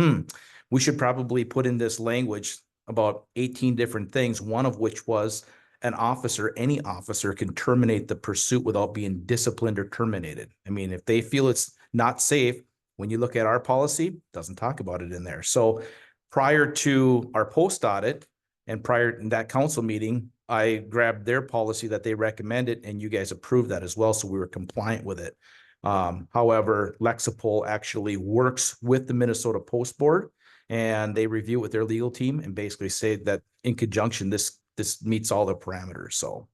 we should probably put in this language about 18 different things, one of which was any officer can terminate the pursuit without being disciplined or terminated. I mean, if they feel it's not safe, when you look at our policy, it doesn't talk about it in there. So prior to our post audit and prior to that council meeting, I grabbed their policy that they recommended and you guys approved that as well. So we were compliant with it. However, Lexipol actually works with the Minnesota Post Board and they review it with their legal team and basically say that in conjunction, this meets all the parameters. So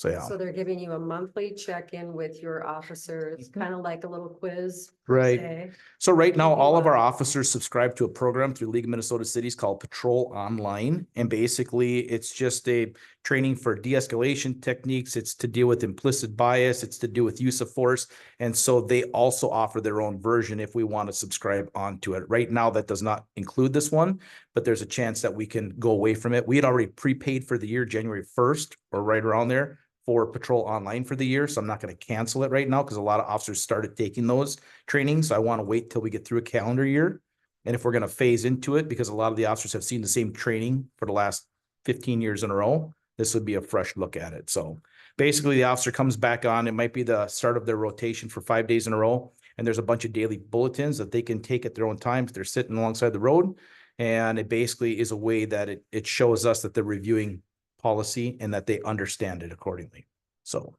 yeah. So they're giving you a monthly check-in with your officers, kind of like a little quiz. Right. say. So right now, Maybe all of what? our officers subscribe to a program through League of Minnesota Cities called Patrol Online. And basically, it's just a training for de-escalation techniques. It's to deal with implicit bias. It's to do with use of force. And so they also offer their own version if we want to subscribe onto it. Right now, that does not include this one, but there's a chance that we can go away from it. We had already prepaid for the year, January 1st or right around there, for Patrol Online for the year. So I'm not going to cancel it right now because a lot of officers started taking those trainings. So I want to wait till we get through a calendar year. And if we're going to phase into it, because a lot of the officers have seen the same training for the last 15 years in a row, this would be a fresh look at it. So basically the officer comes back on, it might be the start of their rotation for 5 days in a row. And there's a bunch of daily bulletins that they can take at their own time if they're sitting alongside the road. And it basically is a way that it shows us that they're reviewing policy and that they understand it accordingly. So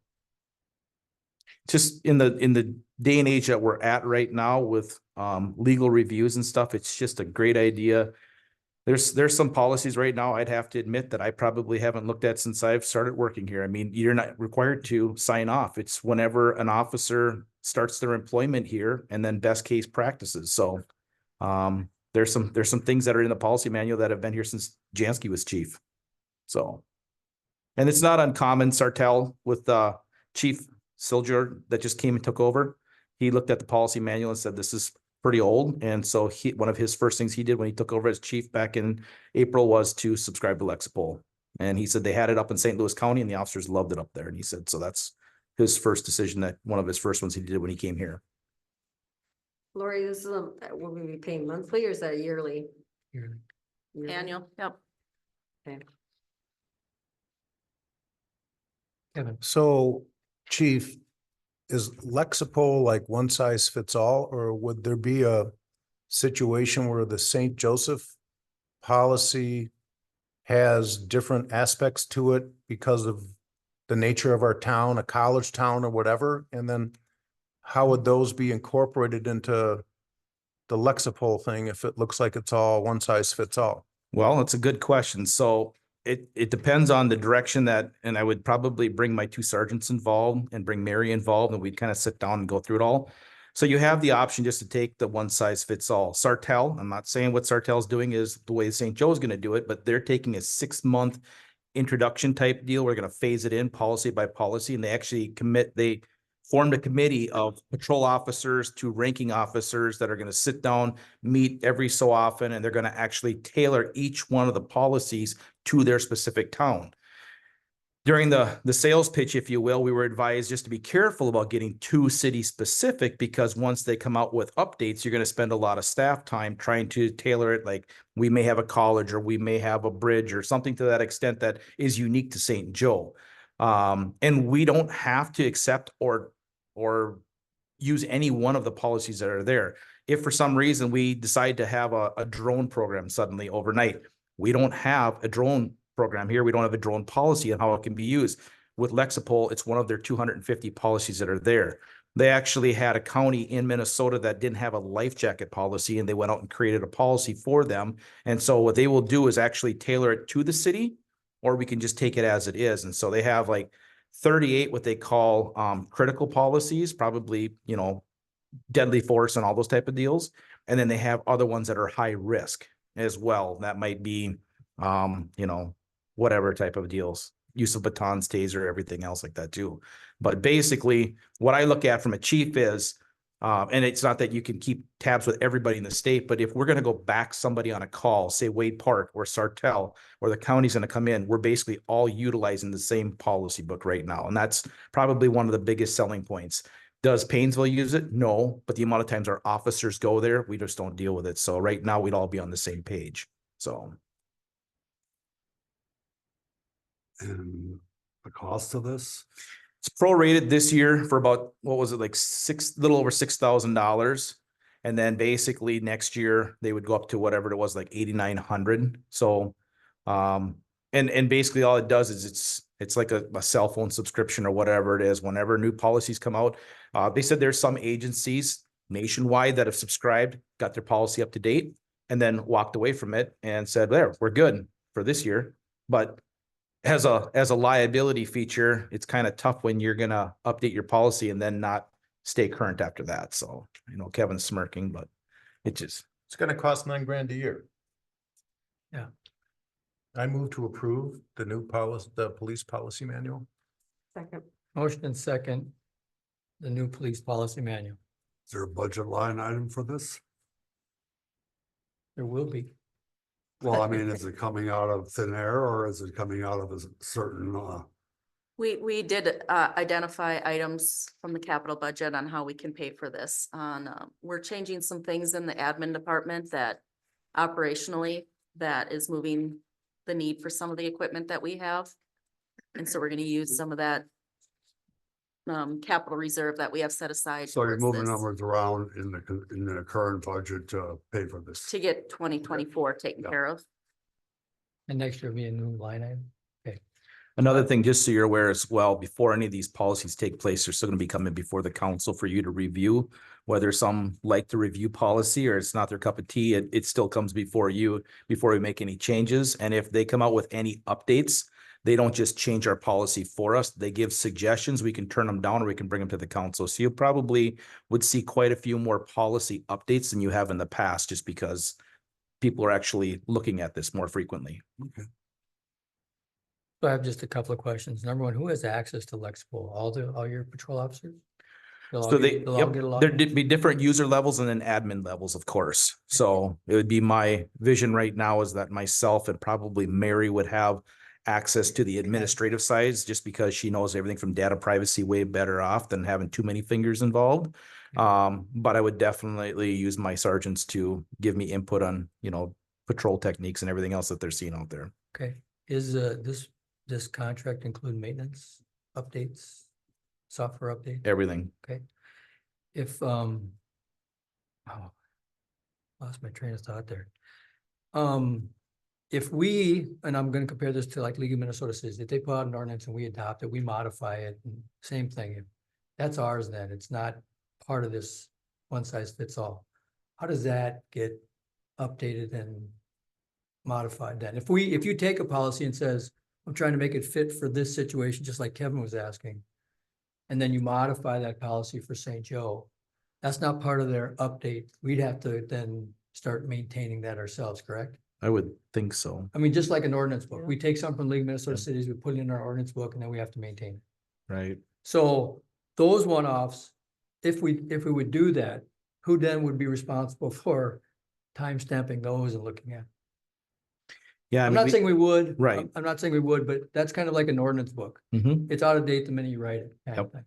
just in the day and age that we're at right now with legal reviews and stuff, it's just a great idea. There's some policies right now, I'd have to admit, that I probably haven't looked at since I've started working here. I mean, you're not required to sign off. It's whenever an officer starts their employment here and then best case practices. So There's some things that are in the policy manual that have been here since Jansky was chief. So. And it's not uncommon, Sartell with Chief Silger that just came and took over. He looked at the policy manual and said, this is pretty old. And so one of his first things he did when he took over as chief back in April was to subscribe to Lexipol. And he said they had it up in St. Louis County and the officers loved it up there. And he said, so that's his first decision, that one of his first ones he did when he came here. Lori, this is, will we be paying monthly or is that yearly? Yearly. Yearly? Annual, yep. Okay. Kevin, So, Chief, is Lexipol like one size fits all, or would there be a situation where the St. Joseph policy has different aspects to it because of the nature of our town, a college town or whatever? And then how would those be incorporated into the Lexipol thing if it looks like it's all one size fits all? Well, it's a good question. So it depends on the direction that, and I would probably bring my two sergeants involved and bring Mary involved, and we'd kind of sit down and go through it all. So you have the option just to take the one size fits all. Sartell, I'm not saying what Sartell's doing is the way St. Joe's going to do it, but they're taking a 6-month introduction type deal. We're going to phase it in policy by policy, and they actually they formed a committee of patrol officers to ranking officers that are going to sit down, meet every so often, and they're going to actually tailor each one of the policies to their specific town. During the sales pitch, if you will, we were advised just to be careful about getting too city specific, because once they come out with updates, you're going to spend a lot of staff time trying to tailor it. Like we may have a college or we may have a bridge or something to that extent that is unique to St. Joe. And we don't have to accept or use any one of the policies that are there. If for some reason we decide to have a drone program suddenly overnight, we don't have a drone program here. We don't have a drone policy and how it can be used. With Lexipol, it's one of their 250 policies that are there. They actually had a county in Minnesota that didn't have a life jacket policy, and they went out and created a policy for them. And so what they will do is actually tailor it to the city, or we can just take it as it is. And so they have like 38 what they call critical policies, probably, you know, deadly force and all those type of deals. And then they have other ones that are high risk as well. That might be, you know, whatever type of deals, use of batons, taser, everything else like that too. But basically what I look at from a chief is, and it's not that you can keep tabs with everybody in the state, but if we're going to go back somebody on a call, say Wade Park or Sartell, or the county's going to come in, we're basically all utilizing the same policy book right now. And that's probably one of the biggest selling points. Does Painesville use it? No, but the amount of times our officers go there, we just don't deal with it. So right now we'd all be on the same page. So. And the cost of this? It's prorated this year for about, what was it, like little over $6,000. And then basically next year they would go up to whatever it was, like 8,900. So, and basically all it does is it's like a cell phone subscription or whatever it is. Whenever new policies come out, they said there's some agencies nationwide that have subscribed, got their policy up to date, and then walked away from it and said, there, we're good for this year. But as a liability feature, it's kind of tough when you're going to update your policy and then not stay current after that. So, you know, Kevin's smirking, but it's going to cost $9,000 a year. Yeah. I move to approve the new policy, the police policy manual. Second. motion and second, the new police policy manual. Is there a budget line item for this? There will be. Well, I mean, is it coming out of thin air or is it coming out of a certain, We did identify items from the capital budget on how we can pay for this. We're changing some things in the admin department that operationally, that is moving the need for some of the equipment that we have. And so we're gonna use some of that capital reserve that we have set aside. so you're towards moving this numbers around in the current budget to pay for this? to get 2024 taken Yeah. care of. And next year will be a new line item. another thing, just so you're aware as well, before any of these policies take place, they're still going to be coming before the council for you to review. Whether some like to review policy or it's not their cup of tea, it still comes before you, before we make any changes. And if they come out with any updates They don't just change our policy for us. They give suggestions. We can turn them down or we can bring them to the council. So you probably would see quite a few more policy updates than you have in the past, just because people are actually looking at this more frequently. So I have just a couple of questions. Number one, who has access to Lexipol? All your patrol officers? They'll all So get- they'll all get a yep, there'd login? be different user levels and then admin levels, of course. So it would be my vision right now is that myself and probably Mary would have access to the administrative sides, just because she knows everything from data privacy way better off than having too many fingers involved. But I would definitely use my sergeants to give me input on, patrol techniques and everything else that they're seeing out there. Okay, is this contract include maintenance updates, software updates? Everything. If lost my train of thought there. If we, and I'm gonna compare this to like League of Minnesota Cities, if they put out an ordinance and we adopt it, we modify it, and same thing. That's ours then, it's not part of this one size fits all. How does that get updated and modified then? If you take a policy and says, I'm trying to make it fit for this situation, just like Kevin was asking, and then you modify that policy for St. Joe, that's not part of their update. We'd have to then start maintaining that ourselves, correct? I would think so. I mean, just like an ordinance book, Yeah. we take some from League of Minnesota Cities, we put it in our ordinance book, and then we have to maintain it. Right. So those one-offs, if we would do that, who then would be responsible for time stamping those and looking at? Yeah. I I'm mean, not saying we would. Right. I'm not saying we would, but that's kind of like an ordinance book. Mhm. It's out of date the minute you write it. kind of thing.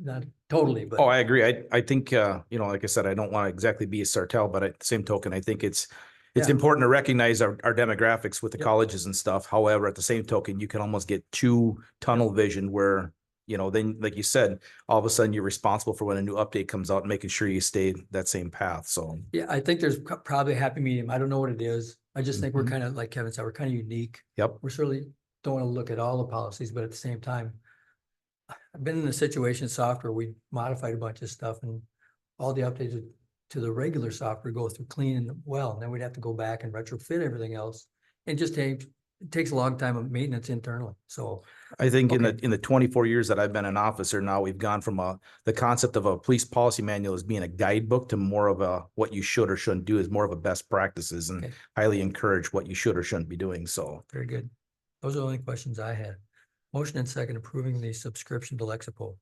Not totally, but. Oh, I agree. I think, like I said, I don't want to exactly be a Sartell, but at the same token, I think it's Yeah. important to recognize our demographics with the Yep. colleges and stuff. However, at the same token, you can almost get too tunnel vision where, then like you said, all of a sudden you're responsible for when a new update comes out, making sure you stay that same path. So, Yeah, I think there's probably a happy medium. I don't know what it is. I just think we're Mhm. kind of, like Kevin said, we're kind of unique. yep. We certainly don't want to look at all the policies, but at the same time, I've been in a situation software, we modified a bunch of stuff and all the updates to the regular software go through clean and well, and then we'd have to go back and retrofit everything else. It just takes a long time of maintenance internally, so. I think in Okay. the 24 years that I've been an officer now, we've gone from the concept of a police policy manual as being a guidebook to more of a, what you should or shouldn't do is more of a best practices and Okay. highly encourage what you should or shouldn't be doing. So. Very good. Those are the only questions I had. Motion and second approving the subscription to Lexipol.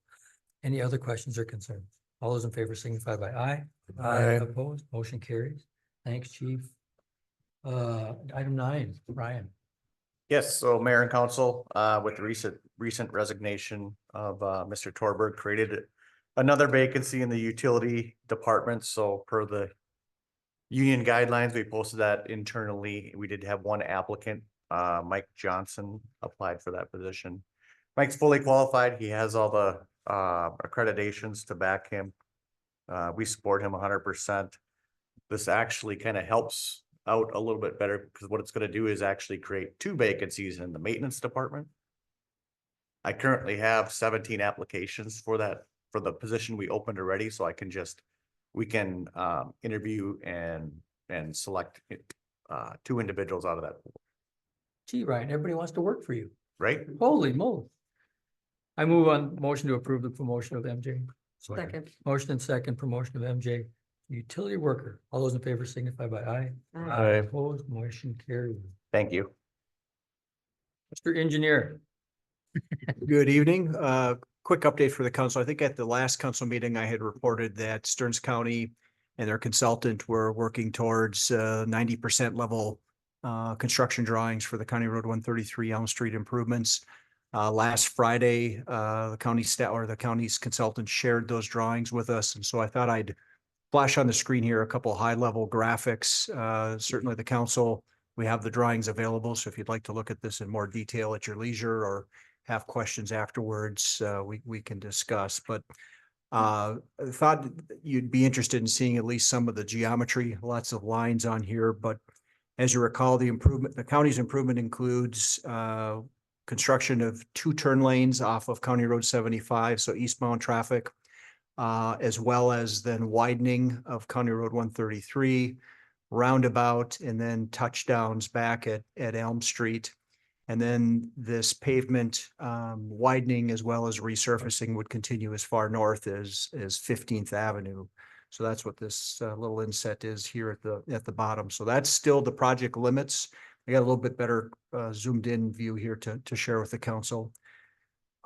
Any other questions or concerns? All those in favor signify by aye. Aye. Opposed, motion carries. Thanks, chief. Item 9, Ryan. Yes, so mayor and council, with the recent resignation of Mr. Torberg, created another vacancy in the utility department. So per the union guidelines, we posted that internally. We did have one applicant, Mike Johnson, applied for that position. Mike's fully qualified. He has all the accreditations to back him. We support him 100%. This actually kind of helps out a little bit better because what it's going to do is actually create 2 vacancies in the maintenance department. I currently have 17 applications for the position we opened already, so we can interview and select 2 individuals out of that pool, Gee, Ryan, everybody wants to work for you. right? Holy moly. I move on motion to approve the promotion of MJ. Second. Motion and second promotion of MJ, utility worker. All those in favor signify by aye. Aye. Opposed, motion carried. Thank you. Mr. Engineer. Good evening. Quick update for the council. I think at the last council meeting, I had reported that Stearns County and their consultant were working towards 90% level construction drawings for the County Road 133 Elm Street improvements. Last Friday, the county staff or the county's consultant shared those drawings with us. And so I thought I'd flash on the screen here a couple of high level graphics. Certainly the council, we have the drawings available. So if you'd like to look at this in more detail at your leisure or have questions afterwards, we can discuss. But I thought you'd be interested in seeing at least some of the geometry, lots of lines on here. But as you recall, the county's improvement includes construction of 2 turn lanes off of County Road 75, so eastbound traffic, as well as then widening of County Road 133, roundabout, and then touchdowns back at Elm Street. And then this pavement widening as well as resurfacing would continue as far north as 15th Avenue. So that's what this little inset is here at the bottom. So that's still the project limits. I got a little bit better zoomed in view here to share with the council.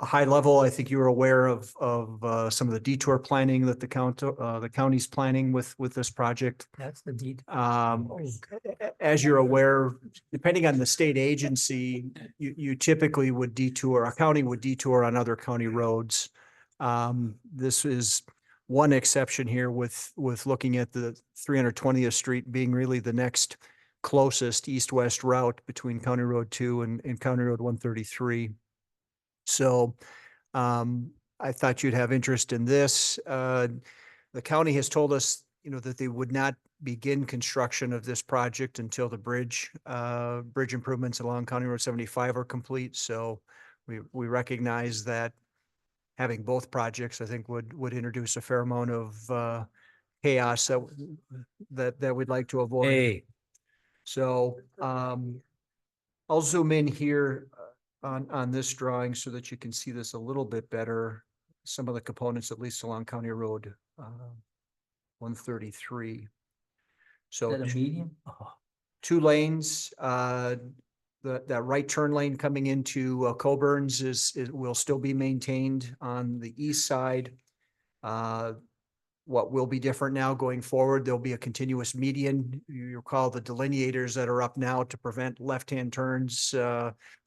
A high level, I think you were aware of some of the detour planning that the county's planning with this project. That's the deed. As you're aware, depending on the state agency, you typically would detour, a county would detour on other county roads. This is one exception here with looking at the 320th Street being really the next closest east-west route between County Road 2 and County Road 133. So I thought you'd have interest in this. The county has told us, that they would not begin construction of this project until the bridge improvements along County Road 75 are complete. So we recognize that having both projects, I think would introduce a fair amount of chaos that we'd like to avoid. Hey, So I'll zoom in here on this drawing so that you can see this a little bit better. Some of the components, at least along County Road 133. So is that a medium? Oh, 2 lanes, that right turn lane coming into Coburn's will still be maintained on the east side. What will be different now going forward, there'll be a continuous median. You recall the delineators that are up now to prevent left-hand turns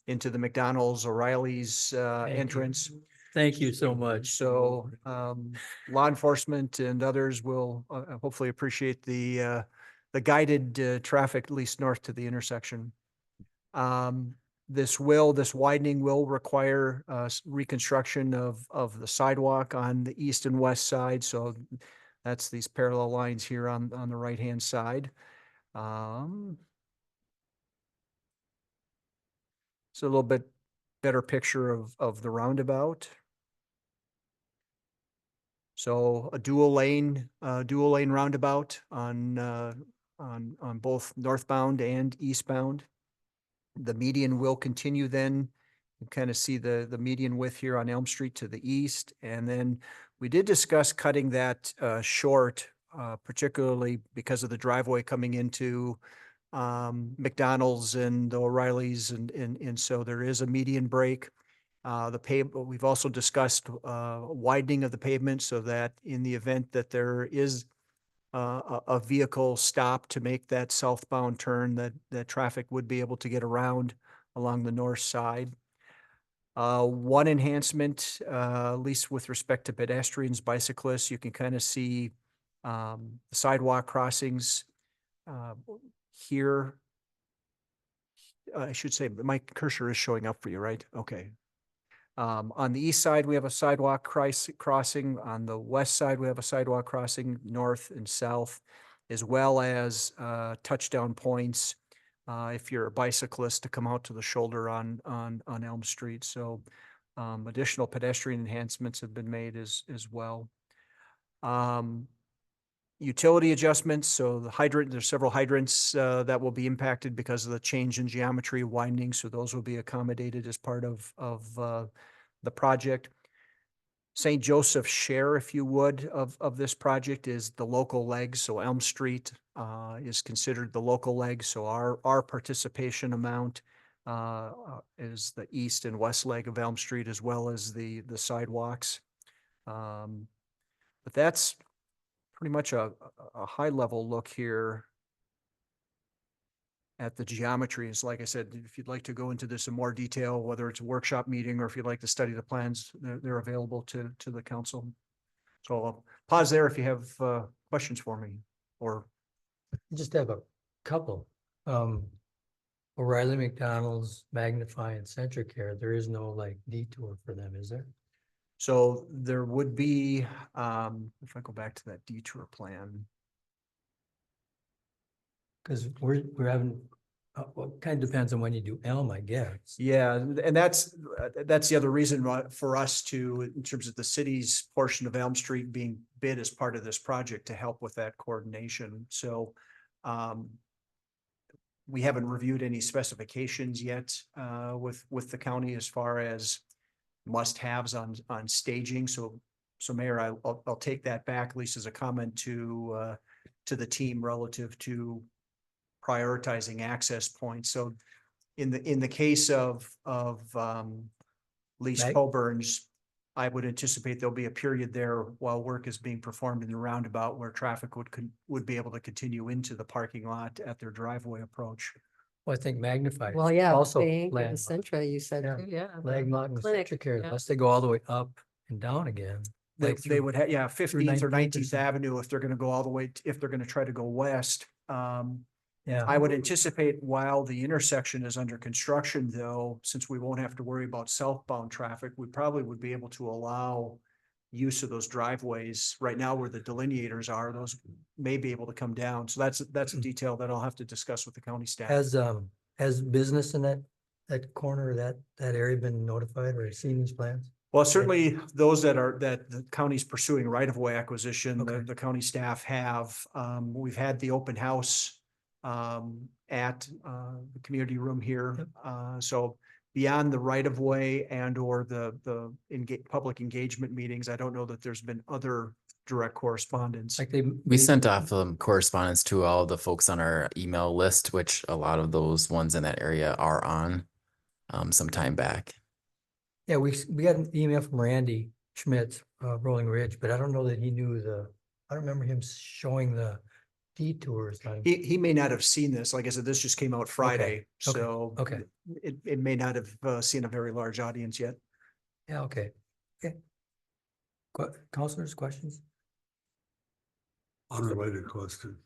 into the McDonald's, O'Reilly's Thank you. entrance. Thank you so much. So law enforcement and others will hopefully appreciate the guided traffic, at least north to the intersection. This widening will require reconstruction of the sidewalk on the east and west side. So that's these parallel lines here on the right-hand side. So a little bit better picture of the roundabout. So a dual lane roundabout on both northbound and eastbound. The median will continue then. You kind of see the median width here on Elm Street to the east. And then we did discuss cutting that short, particularly because of the driveway coming into McDonald's and O'Reilly's. And so there is a median break. We've also discussed widening of the pavement so that in the event that there is a vehicle stop to make that southbound turn, that traffic would be able to get around along the north side. One enhancement, at least with respect to pedestrians, bicyclists, you can kind of see the sidewalk crossings here. I should say, my cursor is showing up for you, right? Okay. On the east side, we have a sidewalk crossing. On the west side, we have a sidewalk crossing north and south, as well as touchdown points if you're a bicyclist to come out to the shoulder on Elm Street. So additional pedestrian enhancements have been made as well. Utility adjustments. So there's several hydrants that will be impacted because of the change in geometry widening. So those will be accommodated as part of the project. St. Joseph's share, if you would, of this project is the local leg. So Elm Street is considered the local leg. So our participation amount is the east and west leg of Elm Street, as well as the sidewalks. But that's pretty much a high level look here at the geometry. Is like I said, if you'd like to go into this in more detail, whether it's a workshop meeting or if you'd like to study the plans, they're available to the council. So I'll pause there if you have questions for me or. Just have a couple. O'Reilly, McDonald's, Magnify and Centricare, there is no like detour for them, is there? So there would be, if I go back to that detour plan. Because we're having, well, kind of depends on when you do Elm, I guess. Yeah, and that's the other reason for us to, in terms of the city's portion of Elm Street being bid as part of this project to help with that coordination. So we haven't reviewed any specifications yet with the county as far as must-haves on staging. So Mayor, I'll take that back, at least as a comment to the team relative to prioritizing access points. So in the case of Lee Mag- Coburn's, I would anticipate there'll be a period there while work is being performed in the roundabout where traffic would be able to continue into the parking lot at their driveway approach. Well, I think Magnified. Well, yeah, Also Bank and landmark. Centra, you said, Yeah. too, yeah. the Landmark and clinic, Centra Care, yeah. unless they go all the way up and down again. They like through- would have, yeah, 15th or 19th or 19th something. Avenue if they're gonna go all the way, if they're gonna try to go west. Yeah. I would anticipate while the intersection is under construction, though, since we won't have to worry about southbound traffic, we probably would be able to allow use of those driveways. Right now where the delineators are, those may be able to come down. So that's a detail that I'll have to discuss with the county staff. Has business in that corner, that area been notified or seen these plans? Well, certainly those that the county's pursuing right-of-way acquisition, Okay. the county staff have. We've had the open house at the community room here. So beyond the right-of-way and or the public engagement meetings, I don't know that there's been other direct correspondence. Like they. We sent off correspondence to all the folks on our email list, which a lot of those ones in that area are on some time back. Yeah, we got an email from Randy Schmitz, Rolling Ridge, but I don't know that he knew I don't remember him showing the detours. He may not have seen this. Like I said, this just came out Friday, okay, so okay. it may not have seen a very large audience yet. Yeah, okay. Counselors, questions? Unrelated question.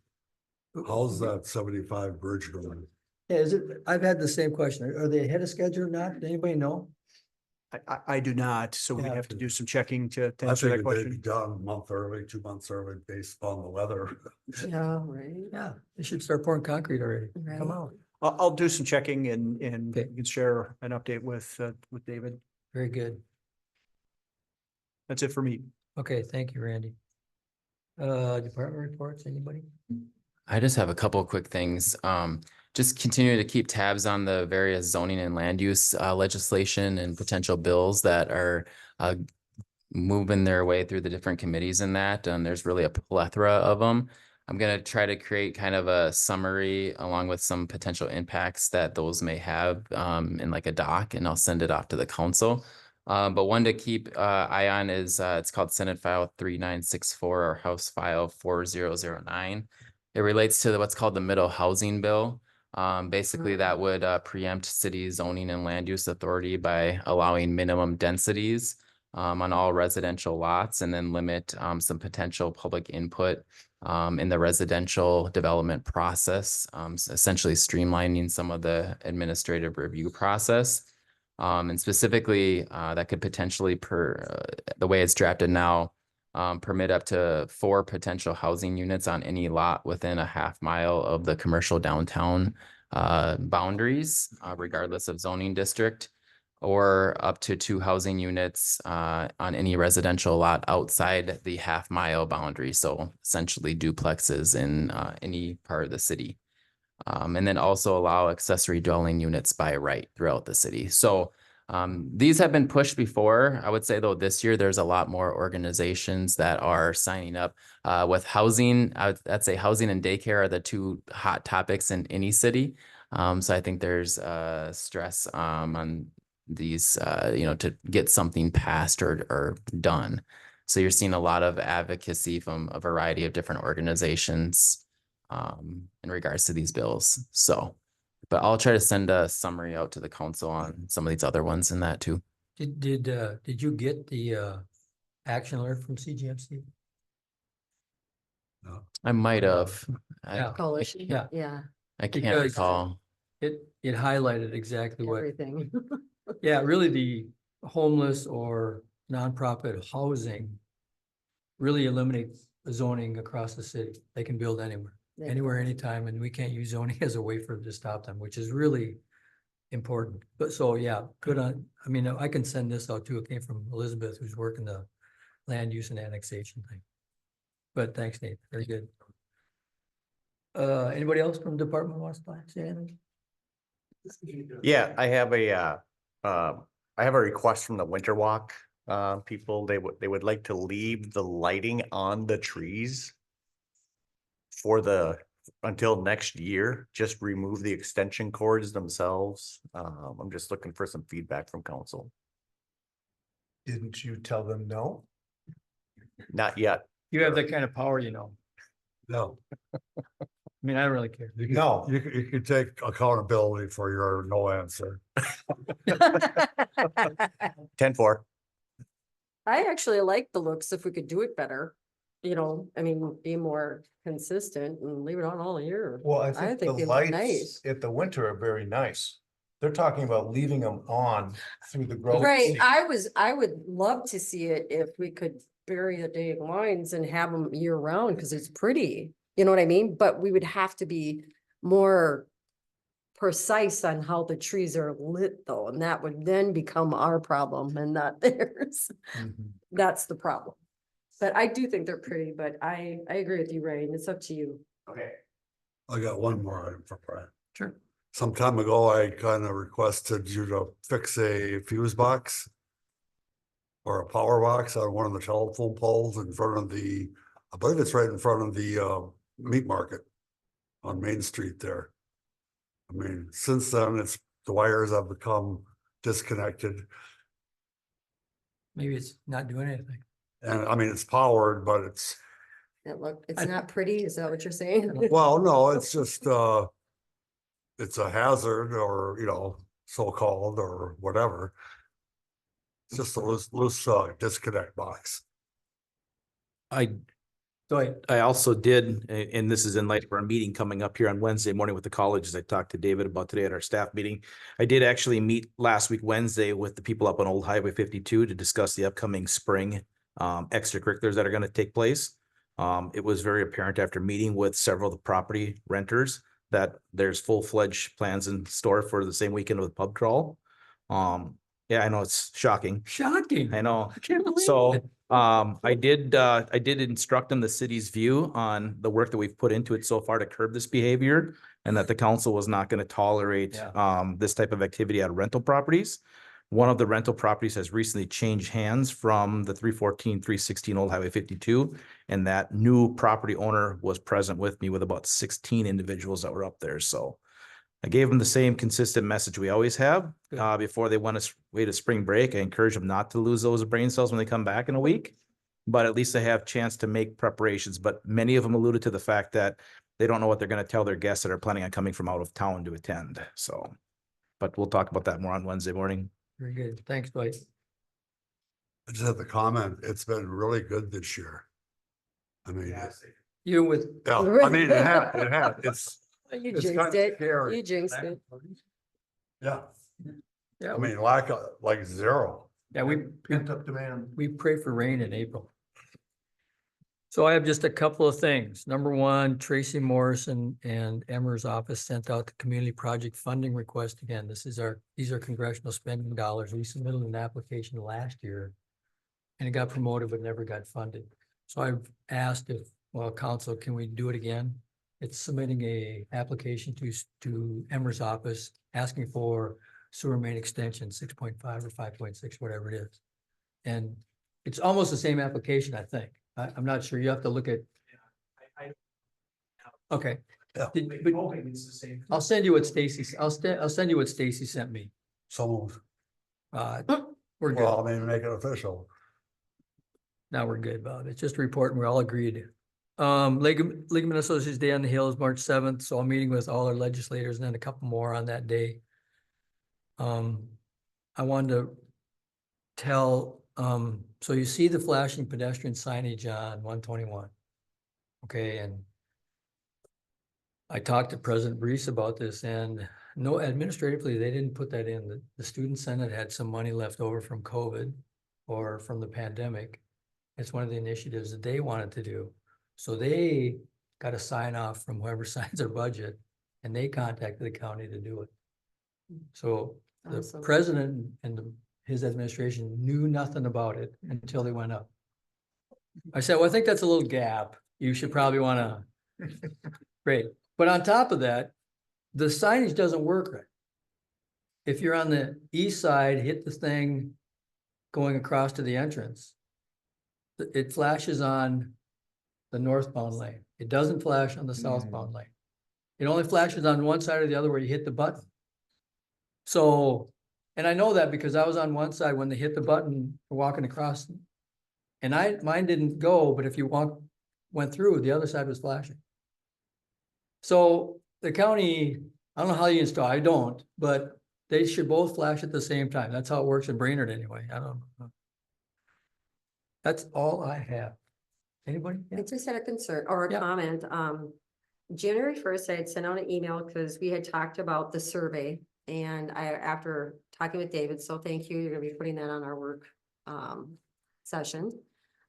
How's that 75 bridge going? Yeah, I've had the same question. Are they ahead of schedule or not? Does anybody know? I do not, so we Yeah. have to do some checking to I answer that figured they'd be question. done a month early, 2 months early based upon the weather. Yeah, right. Yeah, they should start pouring concrete already. Come Right. out. I'll do some checking and Okay. we can share an update with David. Very good. That's it for me. Okay, thank you, Randy. Department reports, anybody? I just have a couple of quick things. Just continue to keep tabs on the various zoning and land use legislation and potential bills that are moving their way through the different committees in that. There's really a plethora of them. I'm going to try to create kind of a summary along with some potential impacts that those may have in like a doc, and I'll send it off to the council. But one to keep eye on is it's called Senate File 3964 or House File 4009. It relates to what's called the Middle Housing Bill. Basically, that would preempt city zoning and land use authority by allowing minimum densities on all residential lots, and then limit some potential public input in the residential development process, essentially streamlining some of the administrative review process. And specifically, that could potentially, the way it's drafted now, permit up to 4 potential housing units on any lot within a half mile of the commercial downtown boundaries, regardless of zoning district, or up to 2 housing units on any residential lot outside the half mile boundary. So essentially duplexes in any part of the city. And then also allow accessory dwelling units by right throughout the city. So these have been pushed before. I would say though, this year, there's a lot more organizations that are signing up with housing. I'd say housing and daycare are the 2 hot topics in any city. So I think there's stress on these, to get something passed or done. So you're seeing a lot of advocacy from a variety of different organizations in regards to these bills. So, but I'll try to send a summary out to the council on some of these other ones in that too. Did you get the action alert from CGMC? I might have. Yeah. Coalition, Yeah. yeah, I can't Because- recall. It highlighted exactly what, everything. yeah, really the homeless or nonprofit housing really eliminates the zoning across the city. They can build anywhere, anytime, and we can't use zoning as a way to stop them, which is really important. But so, yeah, good on, I mean, I can send this out too. It came from Elizabeth, who's working the land use and annexation thing. But thanks, Nate. Very good. Anybody else from the department wants to say anything? Yeah, I have a request from the Winter Walk. People, they would like to leave the lighting on the trees until next year, just remove the extension cords themselves. I'm just looking for some feedback from council. Didn't you tell them no? Not yet. You have that kind of power, you know. No, I mean, I don't really care. you can, No. you can take accountability for your no answer. 10-4. I actually like the looks if we could do it better. You know, I mean, be more consistent and leave it on all year. Well, I I think think the they look lights nice. at the winter are very nice. They're talking about leaving them on through the growing Right, season. I would love to see it if we could bury the dang lines and have them year round, because it's pretty, you know what I mean? But we would have to be more precise on how the trees are lit though, and that would then become our problem and not theirs. Mhm. That's the problem. But I do think they're pretty, but I agree with you, Ray, and it's up to you. Okay. I got one more item for Brian. Sure. Some time ago, I kind of requested you to fix a fuse box or a power box on one of the telephone poles in front of I believe it's right in front of the meat market on Main Street there. I mean, since then, the wires have become disconnected, Maybe it's not doing anything. and I mean, it's powered, but it's, It's not pretty, is that what you're saying? well, no, it's just it's a hazard, or, you know, so-called, or whatever. It's just a loose disconnect box. Go ahead. I also did, and this is in light of our meeting coming up here on Wednesday morning with the college, as I talked to David about today at our staff meeting. I did actually meet last week, Wednesday, with the people up on Old Highway 52 to discuss the upcoming spring extracurriculars that are going to take place. It was very apparent after meeting with several of the property renters that there's full-fledged plans in store for the same weekend with pub crawl. Yeah, I know it's shocking. Shocking. I know. I can't believe So, it. I did instruct them the city's view on the work that we've put into it so far to curb this behavior, and that the council was not going to tolerate this type of activity at rental properties. One of the rental properties has recently changed hands from the 314, 316 Old Highway 52, and that new property owner was present with me with about 16 individuals that were up there. So I gave them the same consistent message we always have Good. before they went away to spring break. I encourage them not to lose those brain cells when they come back in a week, but at least they have a chance to make preparations. But many of them alluded to the fact that they don't know what they're going to tell their guests that are planning on coming from out of town to attend. So, but we'll talk about that more on Wednesday morning. Very good. Thanks, Dwight. I just have to comment, it's been really good this year. I mean, You with, yeah, I mean, it had, it's You It's jinxed kinda it, scary. you jinxed it. yeah, yeah, I mean, like zero. yeah, Pent-up demand. we pray for rain in April. So I have just a couple of things. Number one, Tracy Morrison and Emmer's office sent out the community project funding request again. These are congressional spending dollars. We submitted an application last year and it got promoted but never got funded. So I've asked if, well, council, can we do it again? It's submitting a application to Emmer's office, asking for sewer main extension, 6.5 or 5.6, whatever it is. And it's almost the same application, I think. I'm not sure. You have to look at. Okay. Yeah. But I'll send you what I'll send you what Stacy sent me. So, We're well, good. I mean, make it official. Now we're good, Bob. It's just a report and we're all agreed. League Associates Day on the Hill is March 7th, so I'm meeting with all our legislators and then a couple more on that day. I wanted to tell, so you see the flashing pedestrian signage on 121. Okay, and I talked to President Brees about this, and no, administratively, they didn't put that in. The Student Senate had some money left over from COVID or from the pandemic. It's one of the initiatives that they wanted to do. So they got a sign off from whoever signs their budget, and they contacted the county to do it. So the Awesome. president and his administration knew nothing about it until they went up. I said, well, I think that's a little gap. You should probably want to. Great. But on top of that, the signage doesn't work right. If you're on the east side, hit the thing going across to the entrance. It flashes on the northbound lane. It doesn't flash on the southbound lane. It only flashes on one side or the other where you hit the button. So, and I know that because I was on one side when they hit the button walking across. And mine didn't go, but if you went through, the other side was flashing. So the county, I don't know how you install, I don't, but they should both flash at the same time. That's how it works in Brainerd anyway. I don't know. That's all I have. Anybody? I just had a concern or a Yeah. comment. January 1st, I had sent out an email because we had talked about the survey. And after talking with David, so thank you, you're gonna be putting that on our work session.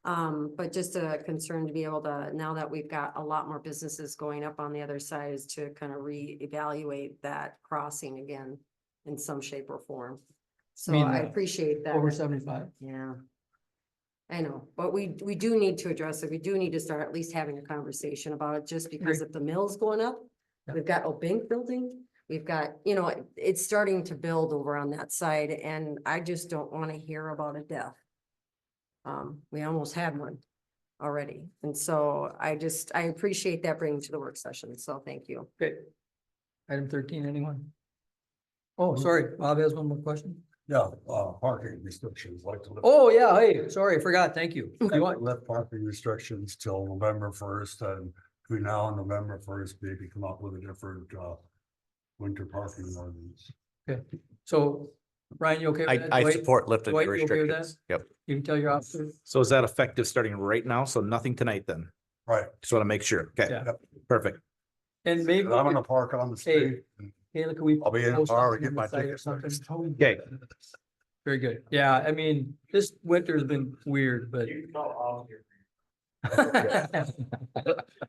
But just a concern to be able to, now that we've got a lot more businesses going up on the other side, is to kind of reevaluate that crossing again in some shape or form. So mean I the appreciate that. Over 75? Yeah. I know, but we do need to address it. We do need to start at least having a conversation about it, just because Agree. if the mill's going up, Yeah. we've got O'Bink building, we've got, it's starting to build over on that side, and I just don't want to hear about a death. We almost had one already, and so I appreciate that bringing to the work session, so thank you. Okay. Item 13, anyone? Oh, sorry, Bob has one more question. Yeah, parking restrictions, like to lift. Oh, yeah, hey, sorry, I forgot, thank you. You want, Lift parking restrictions till November 1st, and between now and November 1st, maybe come up with a different, winter parking ordinance. okay, so, Brian, you okay with that? I Dwight? support lifting the Dwight, you okay with that? restrictions. Yep. You can tell your officer. So is that effective starting right now? So nothing tonight then? Right, Just want to make sure. Okay, Yeah. perfect. And maybe, I'm gonna park on the street. hey, look, we. I'll be in post tomorrow to something get on my the site or tickets. something? Okay. Very good. Yeah, I mean, this winter's been weird, but.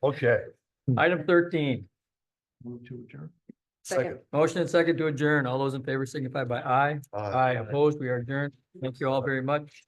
Okay. Item 13, Second. motion and second to adjourn. All those in favor signify by aye. Aye, opposed, we are adjourned. Thank you all very much.